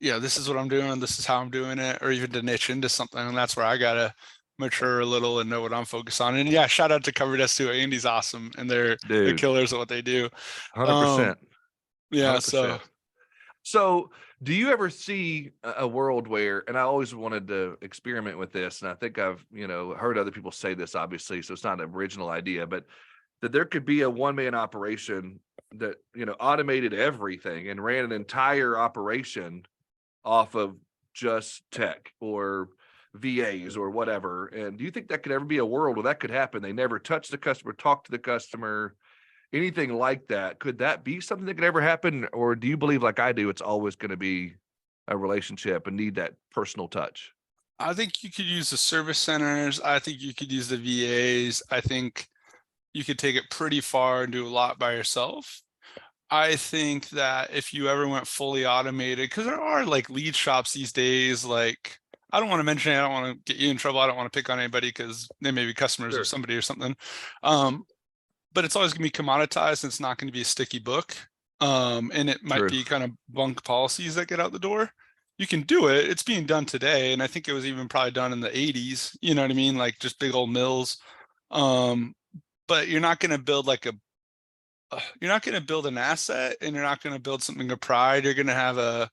this is what I'm doing, this is how I'm doing it, or even to niche into something. And that's where I gotta mature a little and know what I'm focused on. And yeah, shout out to CoverDesk too. Andy's awesome, and they're killers at what they do. 100%. Yeah. 100%. So do you ever see a world where, and I always wanted to experiment with this, and I think I've, heard other people say this, obviously, so it's not an original idea, but that there could be a one-man operation that, automated everything and ran an entire operation off of just tech or VAs or whatever. And do you think that could ever be a world where that could happen? They never touch the customer, talk to the customer, anything like that. Could that be something that could ever happen? Or do you believe, like I do, it's always going to be a relationship and need that personal touch? I think you could use the service centers. I think you could use the VAs. I think you could take it pretty far and do a lot by yourself. I think that if you ever went fully automated, because there are lead shops these days, I don't want to mention it, I don't want to get you in trouble, I don't want to pick on anybody because they may be customers of somebody or something. But it's always going to be commoditized, and it's not going to be a sticky book. And it might be kind of bunk policies that get out the door. you can do it. It's being done today. And I think it was even probably done in the 80s, you know what I mean? Like just big old mills. But you're not going to build like you're not going to build an asset, and you're not going to build something of pride. You're going to have a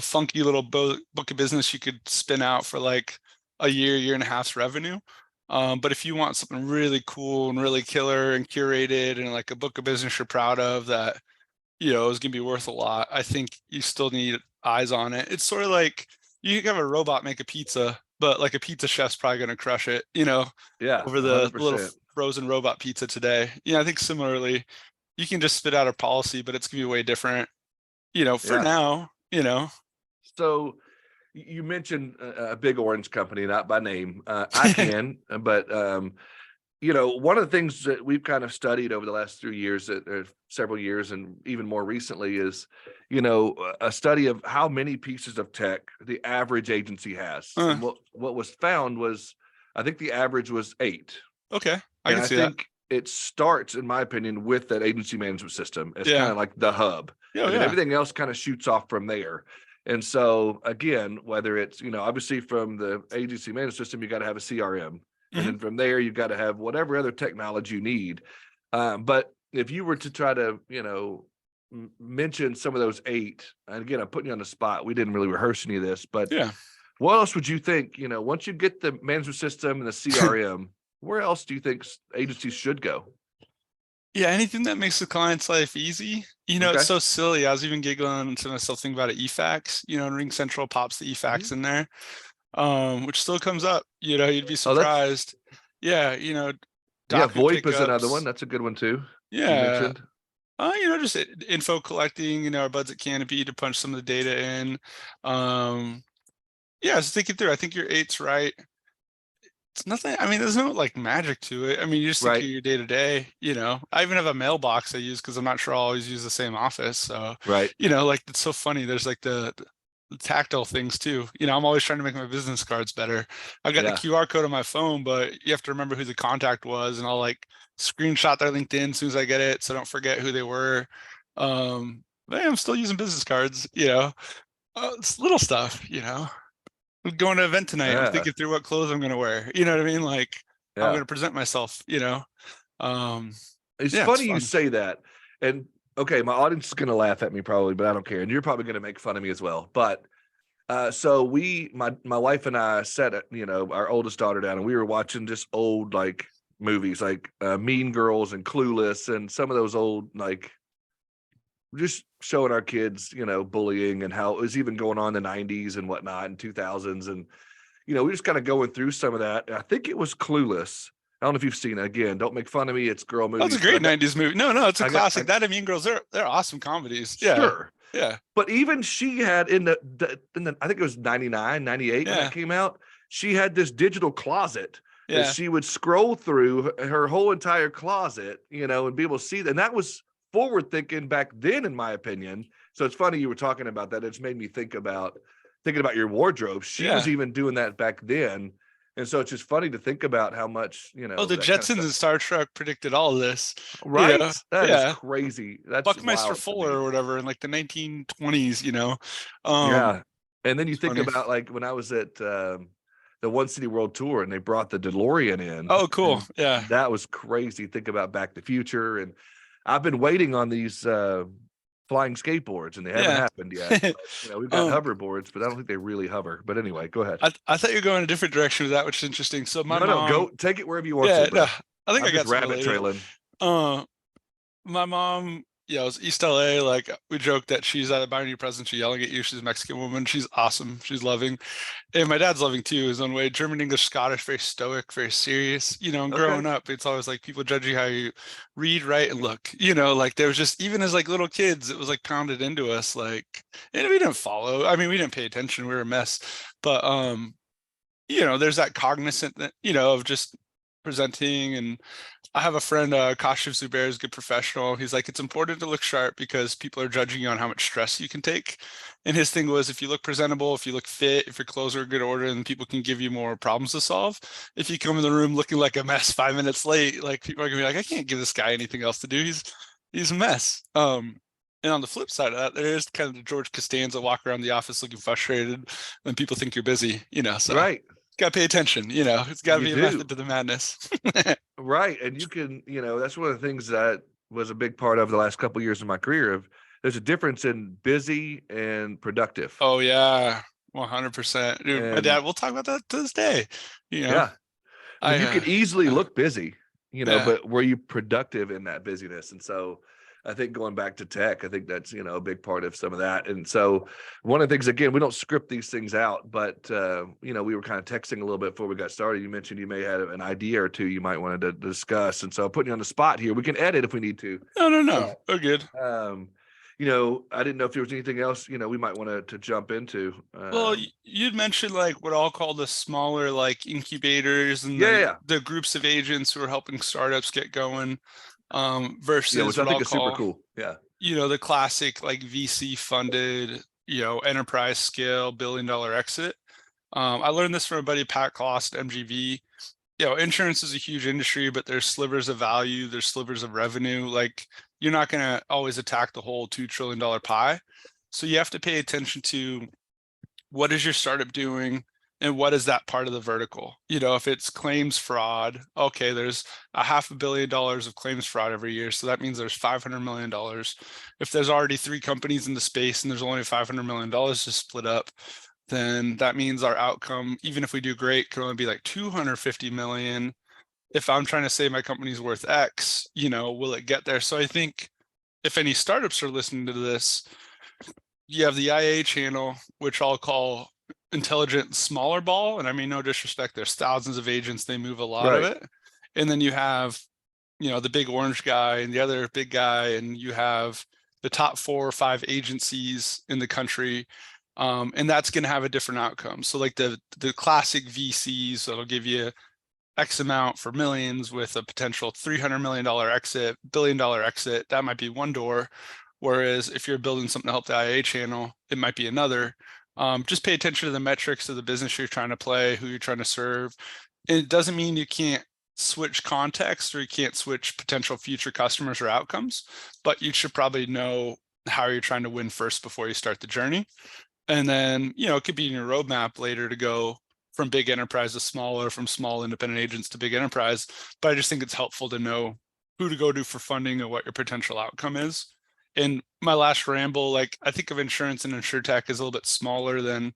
funky little book of business you could spin out for like a year and a half's revenue. But if you want something really cool and really killer and curated and like a book of business you're proud of that, is going to be worth a lot, I think you still need eyes on it. It's sort of like you can have a robot make a pizza, but like a pizza chef's probably going to crush it, Yeah, over the 100%. little frozen robot pizza today. I think similarly, you can just spit out a policy, but it's going to be way different, for now, So you mentioned a big orange company, not by name. I can, but one of the things that we've kind of studied over the last 3 years, several years, and even more recently is, a study of how many pieces of tech the average agency has. And what was found was, I think the average was 8. Okay, I can see that. It starts, in my opinion, with that agency management system. It's kind of like the hub. And then everything else kind of shoots off from there. And so again, whether it's, obviously from the agency management system, you got to have a CRM. And then from there, you've got to have whatever other technology you need. But if you were to try to, mention some of those 8, and again, I'm putting you on the spot. We didn't really rehearse any of this, but what else would you think, once you get the management system and the CRM, where else do you think agencies should go? Yeah, anything that makes the client's life easy. It's so silly. I was even giggling to myself thinking about it. eFax, and Ring Central pops the eFax in there, which still comes up. You'd be surprised. VoIP is another one. That's a good one too. Yeah. Just info collecting. Our buds at Canopy to punch some of the data in. Just thinking through. I think your 8's right. It's nothing. I mean, there's no like magic to it. I mean, you just think of your day to day. I even have a mailbox I use because I'm not sure I'll always use the same office. So like it's so funny. There's like the tactile things too. I'm always trying to make my business cards better. I've got the QR code on my phone, but you have to remember who the contact was, and I'll like screenshot their LinkedIn as soon as I get it, so I don't forget who they were. But I'm still using business cards. It's little stuff. I'm going to an event tonight. I'm thinking through what clothes I'm going to wear. You know what I mean? Like I'm going to present myself. It's funny you say that, and okay, my audience is going to laugh at me probably, but I don't care. And you're probably going to make fun of me as well. But so my wife and I sat, our oldest daughter down, and we were watching just old like movies like Mean Girls and Clueless and some of those old like just showing our kids, bullying and how it was even going on in the 90s and whatnot and 2000s. And, we just kind of going through some of that. I think it was Clueless. I don't know if you've seen it. Again, don't make fun of me. It's girl movie. That's a great 90s movie. No, it's a classic. That and Mean Girls, they're awesome comedies. Yeah. Sure. Yeah. But even she had in the I think it was 99, 98 when that came out, she had this digital closet that she would scroll through her whole entire closet, and be able to see that. And that was forward thinking back then, in my opinion. So it's funny you were talking about that. It's made me thinking about your wardrobe. She was even doing that back then. And so it's just funny to think about how much, the Jetsons and Star Trek predicted all of this. Right. That is crazy. That's Buckminster Fuller or whatever in like the 1920s, And then you think about like when I was at the One City World Tour and they brought the DeLorean in. Oh, cool. Yeah. That was crazy. Think about Back to the Future. And I've been waiting on these flying skateboards, and they haven't happened yet. But, we've got hoverboards, but I don't think they really hover. But anyway, go ahead. I thought you were going a different direction with that, which is interesting. So my mom, go take it wherever you want to. No, I think I got rabbit trailing. My mom, it was East LA. Like we joked that she's either buying you presents or yelling at you. She's a Mexican woman. She's awesome. She's loving. And my dad's loving too, his own way. German, English, Scottish, very stoic, very serious. And growing up, it's always like people judge you how you read, write, and look. Like there was just, even as like little kids, it was like pounded into us. Like, and we didn't follow. I mean, we didn't pay attention. We were a mess. But there's that cognizant that, of just presenting. And I have a friend, Kashif Zubair, is a good professional. He's like, it's important to look sharp because people are judging you on how much stress you can take. And his thing was, if you look presentable, if you look fit, if your clothes are in good order, then people can give you more problems to solve. If you come in the room looking like a mess 5 minutes late, like people are gonna be like, I can't give this guy anything else to do. He's a mess. And And on the flip side of that, there is kind of the George Costanza walk around the office looking frustrated when people think you're busy, so Right. got to pay attention, it's got to You be a do. method to the madness. Right. And you can, that's one of the things that was a big part of the last couple of years of my career of there's a difference in busy and productive. Oh yeah, 100%. Dude, my dad, And we'll talk about that to this day. yeah, I mean, I you could easily look busy, yeah. but were you productive in that busyness? And so I think going back to tech, I think that's, a big part of some of that. And so one of the things, again, we don't script these things out, but, we were kind of texting a little bit before we got started. You mentioned you may have an idea or two you might want to discuss. And so I'm putting you on the spot here. We can edit if we need to. No. We're good. I didn't know if there was anything else, we might want to jump into. Well, you'd mentioned like what I'll call the smaller like incubators and Yeah. the groups of agents who are helping startups get going, versus Yeah, which I what think I'll is super call, cool. Yeah. the classic like VC funded, enterprise scale $1 billion exit. I learned this from a buddy, Pat Kloss at MGV. Insurance is a huge industry, but there's slivers of value, there's slivers of revenue. Like you're not going to always attack the whole $2 trillion pie. So you have to pay attention to what is your startup doing and what is that part of the vertical. If it's claims fraud, okay, there's $500 million of claims fraud every year. So that means there's $500 million. If there's already 3 companies in the space and there's only $500 million to split up, then that means our outcome, even if we do great, can only be like 250 million. If I'm trying to say my company's worth X, will it get there? So I think if any startups are listening to this, you have the IA channel, which I'll call intelligent smaller ball. And I mean, no disrespect, there's thousands of agents, they move a lot of it. And then you have, the big orange guy and the other big guy, and you have the top 4 or 5 agencies in the country. And that's going to have a different outcome. So like the classic VCs that'll give you X amount for millions with a potential $300 million exit, $1 billion exit, that might be one door. Whereas if you're building something to help the IA channel, it might be another. Just pay attention to the metrics of the business you're trying to play, who you're trying to serve. And it doesn't mean you can't switch context or you can't switch potential future customers or outcomes, but you should probably know how you're trying to win first before you start the journey. And then, it could be in your roadmap later to go from big enterprise to smaller, from small independent agents to big enterprise. But I just think it's helpful to know who to go to for funding and what your potential outcome is. And my last ramble, like I think of insurance and insurtech as a little bit smaller than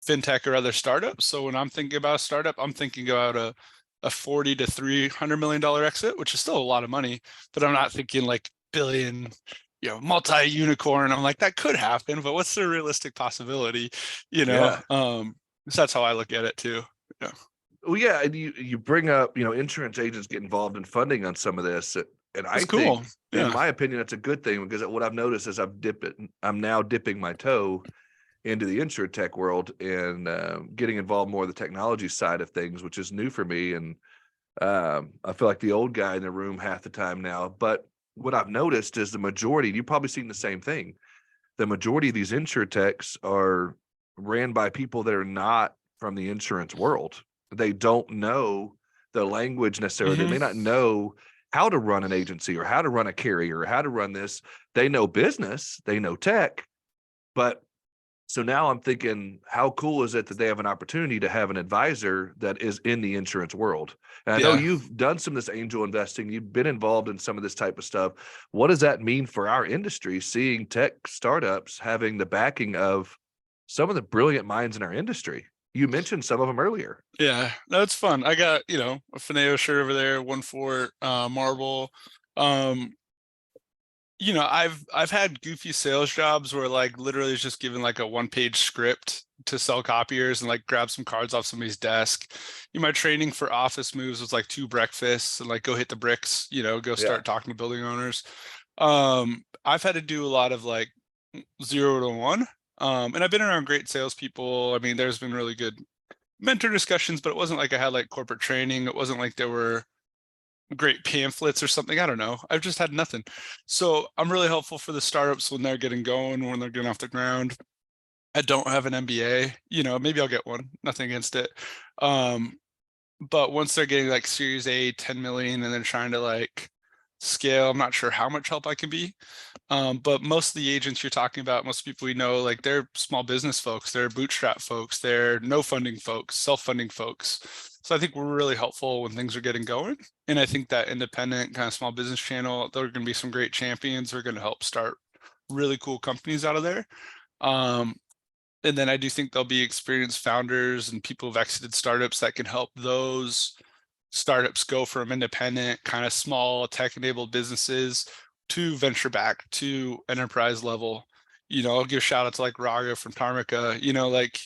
fintech or other startups. So when I'm thinking about a startup, I'm thinking about a $40 to $300 million exit, which is still a lot of money, but I'm not thinking like billion, multi-unicorn. I'm like, that could happen, but what's the realistic possibility? So that's how I look at it too. Yeah. Well, yeah, and you bring up, insurance agents get involved in funding on some of this, and I think, in my opinion, that's a good thing because what I've noticed is I'm now dipping my toe into the insurtech world and getting involved more of the technology side of things, which is new for me, and I feel like the old guy in the room half the time now. But what I've noticed is the majority, you've probably seen the same thing. The majority of these insurtechs are ran by people that are not from the insurance world. They don't know the language necessarily. They may not know how to run an agency or how to run a carrier or how to run this. They know business, they know tech, but so now I'm thinking, how cool is it that they have an opportunity to have an advisor that is in the insurance world? And I know you've done some of this angel investing. You've been involved in some of this type of stuff. What does that mean for our industry, seeing tech startups having the backing of some of the brilliant minds in our industry? You mentioned some of them earlier. Yeah, that's fun. I got, a Fineo shirt over there, 1-4 Marble. I've had goofy sales jobs where like literally it's just given like a 1-page script to sell copiers and like grab some cards off somebody's desk. My training for office moves was like 2 breakfasts and like go hit the bricks, go start talking to building owners. I've had to do a lot of like 0 to 1. And I've been around great salespeople. I mean, there's been really good mentor discussions, but it wasn't like I had like corporate training. It wasn't like there were great pamphlets or something. I don't know. I've just had nothing. So I'm really helpful for the startups when they're getting going, when they're getting off the ground. I don't have an MBA, maybe I'll get one, nothing against it. But once they're getting like Series A, 10 million, and then trying to like scale. I'm not sure how much help I can be. But most of the agents you're talking about, most people we know, like they're small business folks, they're bootstrap folks, they're no funding folks, self-funding folks. So I think we're really helpful when things are getting going. And I think that independent kind of small business channel, there are going to be some great champions who are going to help start really cool companies out of there. And then I do think there'll be experienced founders and people who've exited startups that can help those startups go from independent, kind of small tech-enabled businesses to venture back to enterprise level. I'll give a shout out to like Raga from Tarmica, like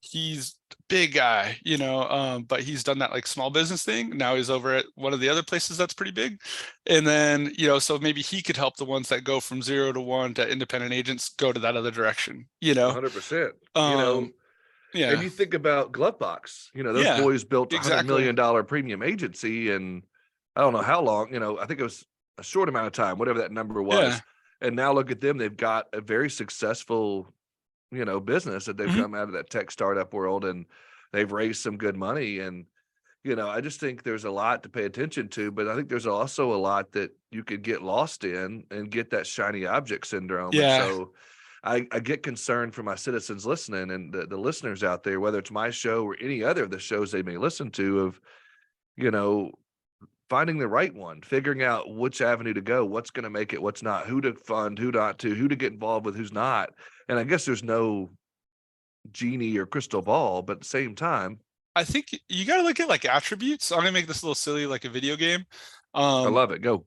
he's a big guy, but he's done that like small business thing. Now he's over at one of the other places that's pretty big. And then, so maybe he could help the ones that go from 0 to 1 to independent agents go to that other direction, 100%. Yeah. And you think about Glovebox, those Yeah, boys built a $100 exactly. million premium agency, and I don't know how long, I think it was a short amount of time, whatever that number was. Yeah. And now look at them. They've got a very successful, business that they've Mhm. come out of that tech startup world, and they've raised some good money. And, I just think there's a lot to pay attention to, but I think there's also a lot that you could get lost in and get that shiny object syndrome. And Yeah. so I get concerned for my citizens listening and the listeners out there, whether it's my show or any other of the shows they may listen to, of, finding the right one, figuring out which avenue to go, what's going to make it, what's not, who to fund, who not to, who to get involved with, who's not. And I guess there's no genie or crystal ball, but at the same time, I think you got to look at like attributes. I'm gonna make this a little silly, like a video game. I love it. Go.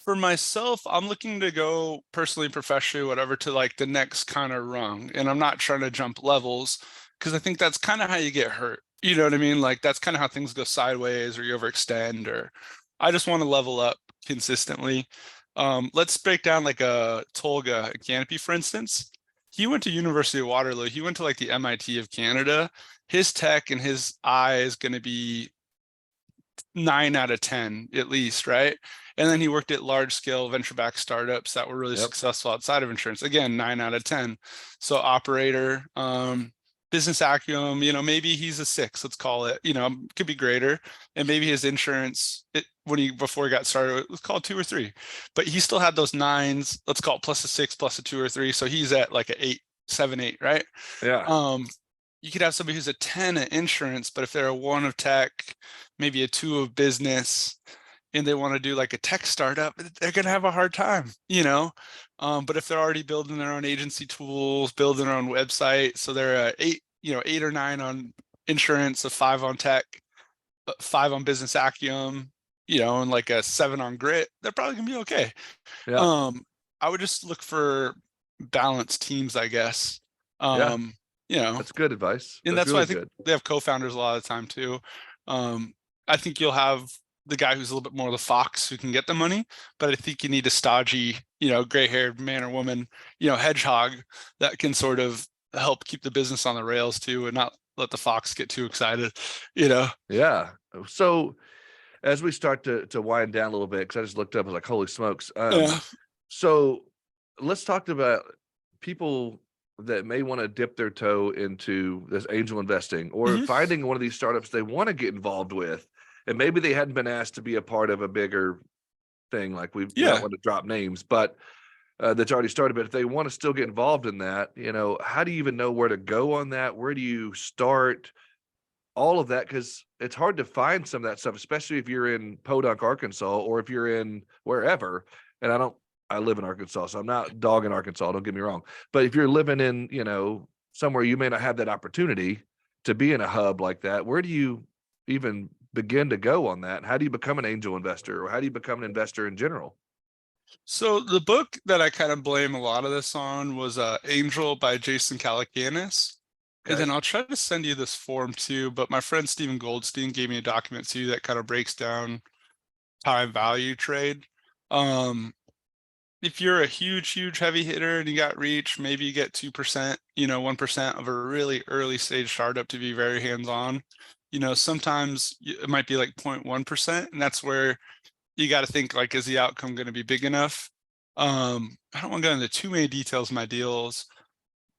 For myself, I'm looking to go personally, professionally, whatever, to like the next kind of rung. And I'm not trying to jump levels because I think that's kind of how you get hurt. You know what I mean? Like that's kind of how things go sideways or you overextend, or I just want to level up consistently. Let's break down like a Tolga Canopy, for instance. He went to University of Waterloo. He went to like the MIT of Canada. His tech and his eye is going to be 9 out of 10 at least, right? And then he worked at large scale venture backed startups that were really successful outside of insurance. Again, 9 out of 10. So operator, business acumen, maybe he's a 6, let's call it, could be greater. And maybe his insurance, before he got started, it was called 2 or 3, but he still had those 9s, let's call it plus a 6, plus a 2 or 3. So he's at like a 8, 7, 8, right? Yeah. You could have somebody who's a 10 at insurance, but if they're a 1 of tech, maybe a 2 of business, and they want to do like a tech startup, they're going to have a hard time, but if they're already building their own agency tools, building their own website, so they're a 8, 8 or 9 on insurance, a 5 on tech, 5 on business acumen, and like a 7 on grit, they're probably gonna be okay. Yeah. I would just look for balanced teams, I guess. Yeah. That's good advice. and That's that's why really I think good. they have co-founders a lot of the time too. I think you'll have the guy who's a little bit more the fox who can get the money, but I think you need a stodgy, gray-haired man or woman, hedgehog that can sort of help keep the business on the rails too, and not let the fox get too excited. Yeah. So as we start to wind down a little bit, because I just looked up, I was like, holy smokes. Yeah. So let's talk about people that may want to dip their toe into this angel investing, or finding one of these startups they want to get involved with, and maybe they hadn't been asked to be a part of a bigger thing, like we don't want to drop names, but that's already started. But if they want to still get involved in that, how do you even know where to go on that? Where do you start? All of that, because it's hard to find some of that stuff, especially if you're in Podunk, Arkansas, or if you're in wherever. And I live in Arkansas, so I'm not dogging Arkansas, don't get me wrong. But if you're living in, somewhere you may not have that opportunity to be in a hub like that, where do you even begin to go on that? How do you become an angel investor, or how do you become an investor in general? So the book that I kind of blame a lot of this on was Angel by Jason Calacanis. And Okay. then I'll try to send you this form too, but my friend Stephen Goldstein gave me a document too that kind of breaks down time value trade. If you're a huge heavy hitter and you got reach, maybe you get 2%, 1% of a really early stage startup to be very hands-on. Sometimes it might be like 0.1%, and that's where you got to think like, is the outcome going to be big enough? I don't want to go into too many details of my deals,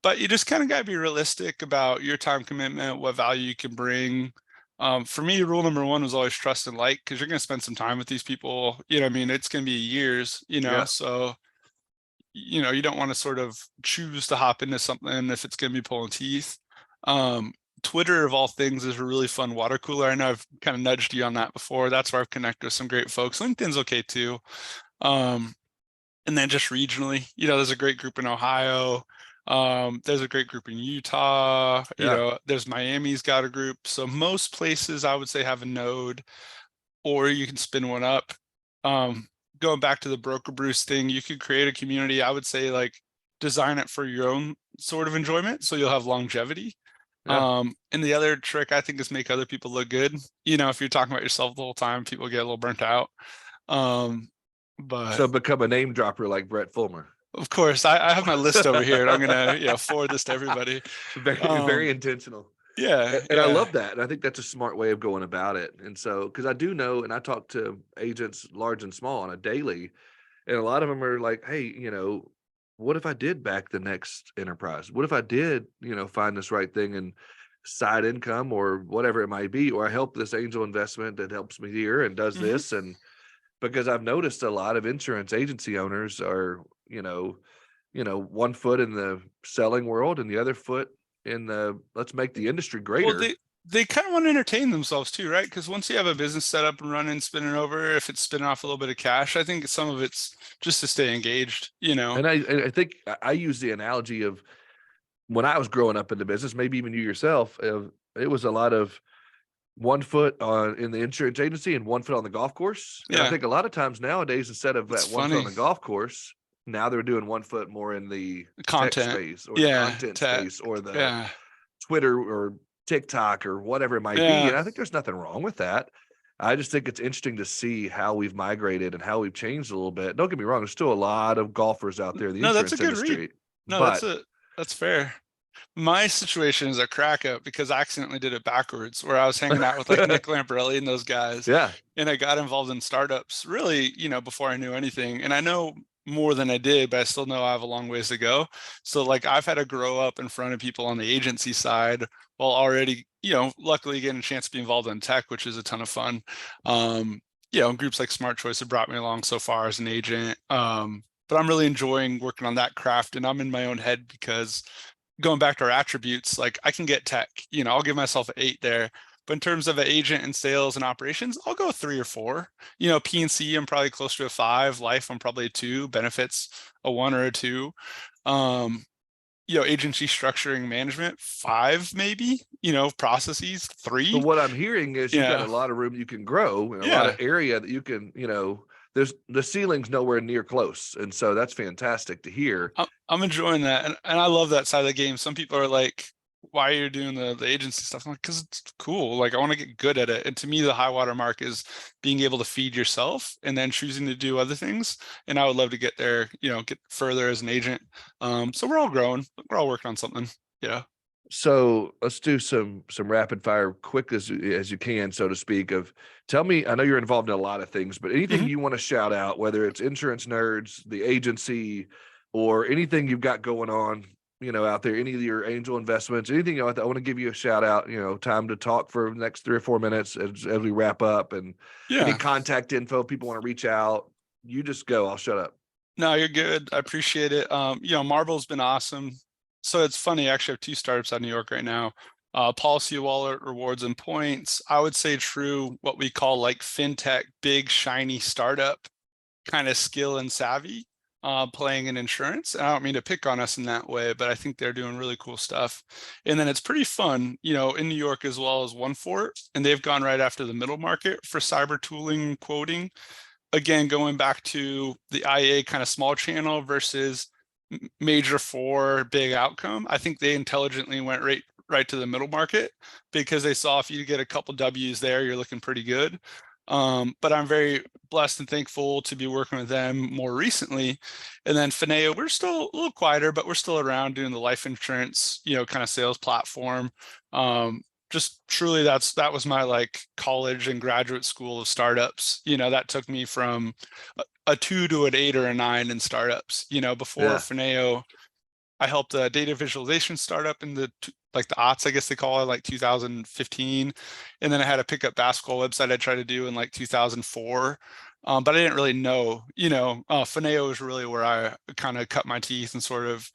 but you just kind of got to be realistic about your time commitment, what value you can bring. For me, rule number one was always trust and like, because you're going to spend some time with these people. You know, what I mean, it's going to be years. You know, Yeah. so you don't want to sort of choose to hop into something if it's going to be pulling teeth. Um, Twitter of all things is a really fun water cooler. I know I've kind of nudged you on that before. That's where I've connected with some great folks. LinkedIn's okay too. Um, and then just regionally, there's a great group in Ohio. There's a great group in Utah. Yeah. There's Miami's got a group. So most places I would say have a node, or you can spin one up. Um, Going back to the broker Bruce thing, you could create a community. I would say like design it for your own sort of enjoyment, so you'll have longevity. Yeah. And the other trick I think is make other people look good. If you're talking about yourself the whole time, people get a little burnt out. But So become a name dropper like Brett Fulmer. of course, I have my list over here, and I'm gonna forward this to everybody. Very intentional. Yeah, And I yeah. love that. And I think that's a smart way of going about it. And so, because I do know, and I talk to agents large and small on a daily, and a lot of them are like, hey, what if I did back the next enterprise? What if I did, find this right thing and side income or whatever it might be, or I help this angel investment that helps me here and does this. And because I've noticed a lot of insurance agency owners are, one foot in the selling world and the other foot in the let's make the industry Well, greater. they kind of want to entertain themselves too, right? Because once you have a business set up and running, spinning over, if it's spinning off a little bit of cash, I think some of it's just to stay engaged. And I think I use the analogy of when I was growing up in the business, maybe even you yourself, it was a lot of one foot in the insurance agency and one foot on the golf course. And I Yeah, think a lot of times nowadays, instead of it's that one foot on funny. the golf course, now they're doing one foot more in the tech Content. space or the Yeah, content tech. space or the Yeah, Twitter or TikTok or whatever it might be. yeah. And I think there's nothing wrong with that. I just think it's interesting to see how we've migrated and how we've changed a little bit. Don't get me wrong, there's still a lot of golfers out there in the No, that's a insurance good read. industry, No, but that's fair. My situation is a crack up because I accidentally did it backwards, where I was hanging out with like Nick Lamparelli and those guys, yeah. and I got involved in startups really, before I knew anything. And I know more than I did, but I still know I have a long ways to go. So like I've had to grow up in front of people on the agency side while already, luckily getting a chance to be involved in tech, which is a ton of fun. Groups like Smart Choice have brought me along so far as an agent. But I'm really enjoying working on that craft, and I'm in my own head because going back to our attributes, like I can get tech, I'll give myself an 8 there. But in terms of an agent and sales and operations, I'll go 3 or 4. P&C, I'm probably close to a 5. Life, I'm probably a 2. Benefits, a 1 or a 2. Agency structuring management, 5 maybe. Processes, But 3. what I'm hearing is you got a Yeah, lot of room you can grow and a lot of yeah. area that you can, there's the ceiling's nowhere near close. And so that's fantastic to hear. I'm enjoying that, and I love that side of the game. Some people are like, "Why are you doing the agency stuff?" I'm like, "Because it's cool. Like, I want to get good at it." And to me, the high water mark is being able to feed yourself and then choosing to do other things. And I would love to get there, get further as an agent. So we're all growing. We're all working on something. Yeah. So let's do some rapid fire quick as you can, so to speak, of tell me, I know you're involved in a lot of things, but anything Mhm. you want to shout out, whether it's insurance nerds, the agency, or anything you've got going on, out there, any of your angel investments, anything like that, I want to give you a shout out, time to talk for the next 3 or 4 minutes as we wrap up, and any Yeah. contact info, people want to reach out, you just go, I'll shut up. No, you're good. I appreciate it. Marble's been awesome. So it's funny, I actually have 2 startups out of New York right now. Policy Wallet, rewards and points. I would say true, what we call like fintech, big, shiny startup kind of skill and savvy, playing in insurance. And I don't mean to pick on us in that way, but I think they're doing really cool stuff. And then it's pretty fun, in New York as well as One Fort, and they've gone right after the middle market for cyber tooling quoting. Again, going back to the IA kind of small channel versus major 4 big outcome, I think they intelligently went right to the middle market because they saw if you get a couple W's there, you're looking pretty good. But I'm very blessed and thankful to be working with them more recently. And then Fineo, we're still a little quieter, but we're still around doing the life insurance, kind of sales platform. Just truly that was my like college and graduate school of startups. That took me from a 2 to an 8 or a 9 in startups. Before Yeah. Fineo, I helped a data visualization startup in the aughts, I guess they call it, like 2015. And then I had a pickup basketball website I tried to do in like 2004. But I didn't really know, Fineo was really where I kind of cut my teeth and sort of,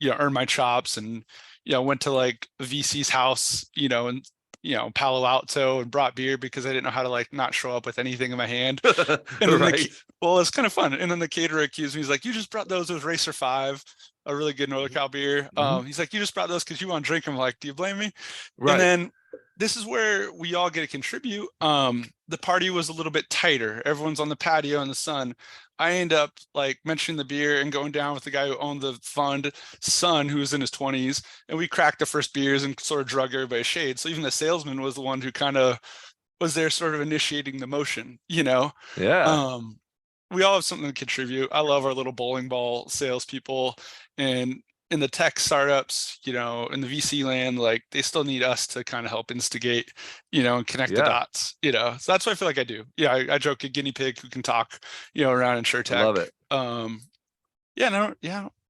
earned my chops, and, went to like VC's house, and, Palo Alto, and brought beer because I didn't know how to like not show up with anything in my hand. And then Right. well, it's kind of fun. And then the caterer accused me. He's like, "You just brought those with Racer 5, a really good NorCal beer." He's like, "You just brought those because you want to drink them." I'm like, do you blame me? And Right. then this is where we all get to contribute. The party was a little bit tighter. Everyone's on the patio in the sun. I end up like mentioning the beer and going down with the guy who owned the fund, son, who was in his 20s, and we cracked the first beers and sort of drug everybody's shade. So even the salesman was the one who kind of was there, sort of initiating the motion. Yeah. We all have something to contribute. I love our little bowling ball salespeople, and in the tech startups, in the VC land, like they still need us to kind of help instigate, and connect the Yeah. dots, So that's what I feel like I do. Yeah, I joke a guinea pig who can talk, around I love InsurTech. it.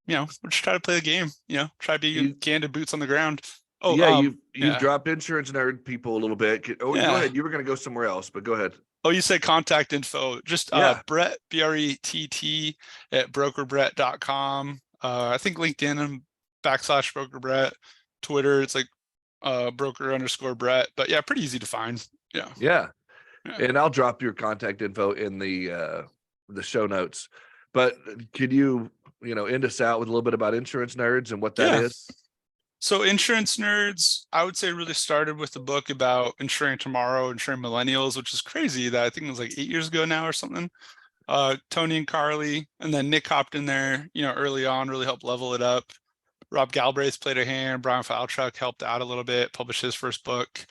We'll just try to play the game, try to be candid, boots on the ground. Oh, yeah, you've yeah. dropped insurance nerd people a little bit. Go ahead. You were going to go somewhere else, but go ahead. Oh, you said contact info. Just Brett, BRETT at brokerbrett.com. I think LinkedIn and /brokerbrett. Twitter, it's like broker_Brett. But yeah, pretty easy to find. Yeah. And I'll drop your contact info in the show notes. But could you, end us out with a little bit about Insurance Nerds and what that is? So Insurance Nerds, I would say, really started with the book about insuring tomorrow, insuring millennials, which is crazy that I think it was like 8 years ago now or something. Tony and Carly, and then Nick hopped in there, early on, really helped level it up. Rob Galbraith played a hand. Brian Falchuk helped out a little bit, published his first book.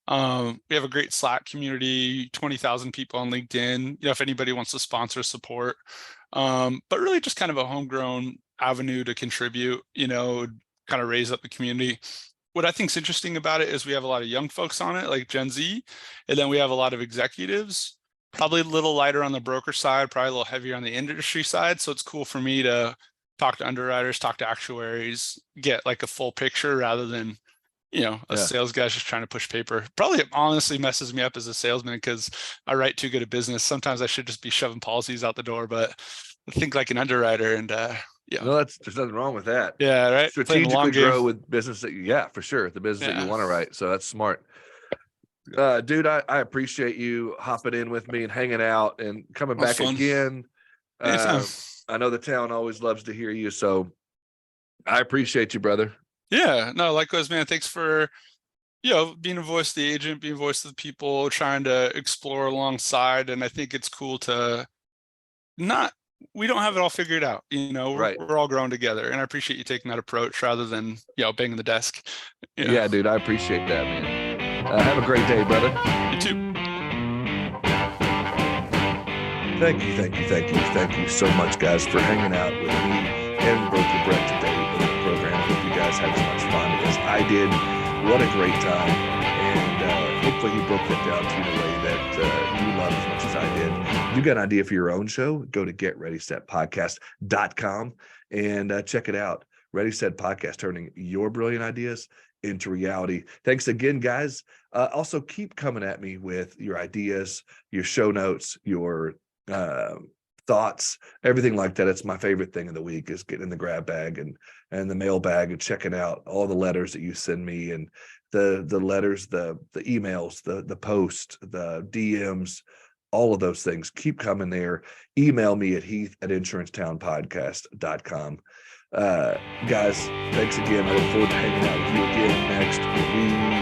We have a great Slack community, 20,000 people on LinkedIn, if anybody wants to sponsor, support. But really just kind of a homegrown avenue to contribute, kind of raise up the community. What I think is interesting about it is we have a lot of young folks on it, like Gen Z, and then we have a lot of executives, probably a little lighter on the broker side, probably a little heavier on the industry side. So it's cool for me to talk to underwriters, talk to actuaries, get like a full picture rather than, a sales guy's just trying to push paper. Probably honestly messes me up as a salesman because I write too good a business. Sometimes I should just be shoving policies out the door, but I think like an underwriter, and no, there's nothing wrong with that. Yeah, right. Strategically grow with business that for sure, the business that you want to write. So that's smart. Dude, I appreciate you hopping in with me and hanging out and coming back fun. Again. I know the town always loves to hear you, so I appreciate you, brother. Yeah, no, likewise, man. Thanks for being a voice of the agent, being a voice of the people, trying to explore alongside. And I think it's cool to we don't have it all figured out, we're all growing together. And I appreciate you taking that approach rather than, banging the desk. Yeah, dude, I appreciate that, man. Have a great day, brother. You too. Thank you so much, guys, for hanging out with me and Broker Brett today in the program. Hope you guys had as much fun as I did. What a great time. And hopefully he broke that down to you in a way that you love as much as I did. If you got an idea for your own show, go to getreadysetpodcast.com and check it out. Ready Set Podcast, turning your brilliant ideas into reality. Thanks again, guys. Also, keep coming at me with your ideas, your show notes, your thoughts, everything like that. It's my favorite thing of the week is getting in the grab bag and the mail bag and checking out all the letters that you send me and the letters, the emails, the posts, the DMs, all of those things. Keep coming there. Email me at heath@insurancetownpodcast.com. Guys, thanks again. I look forward to hanging out with you again next week.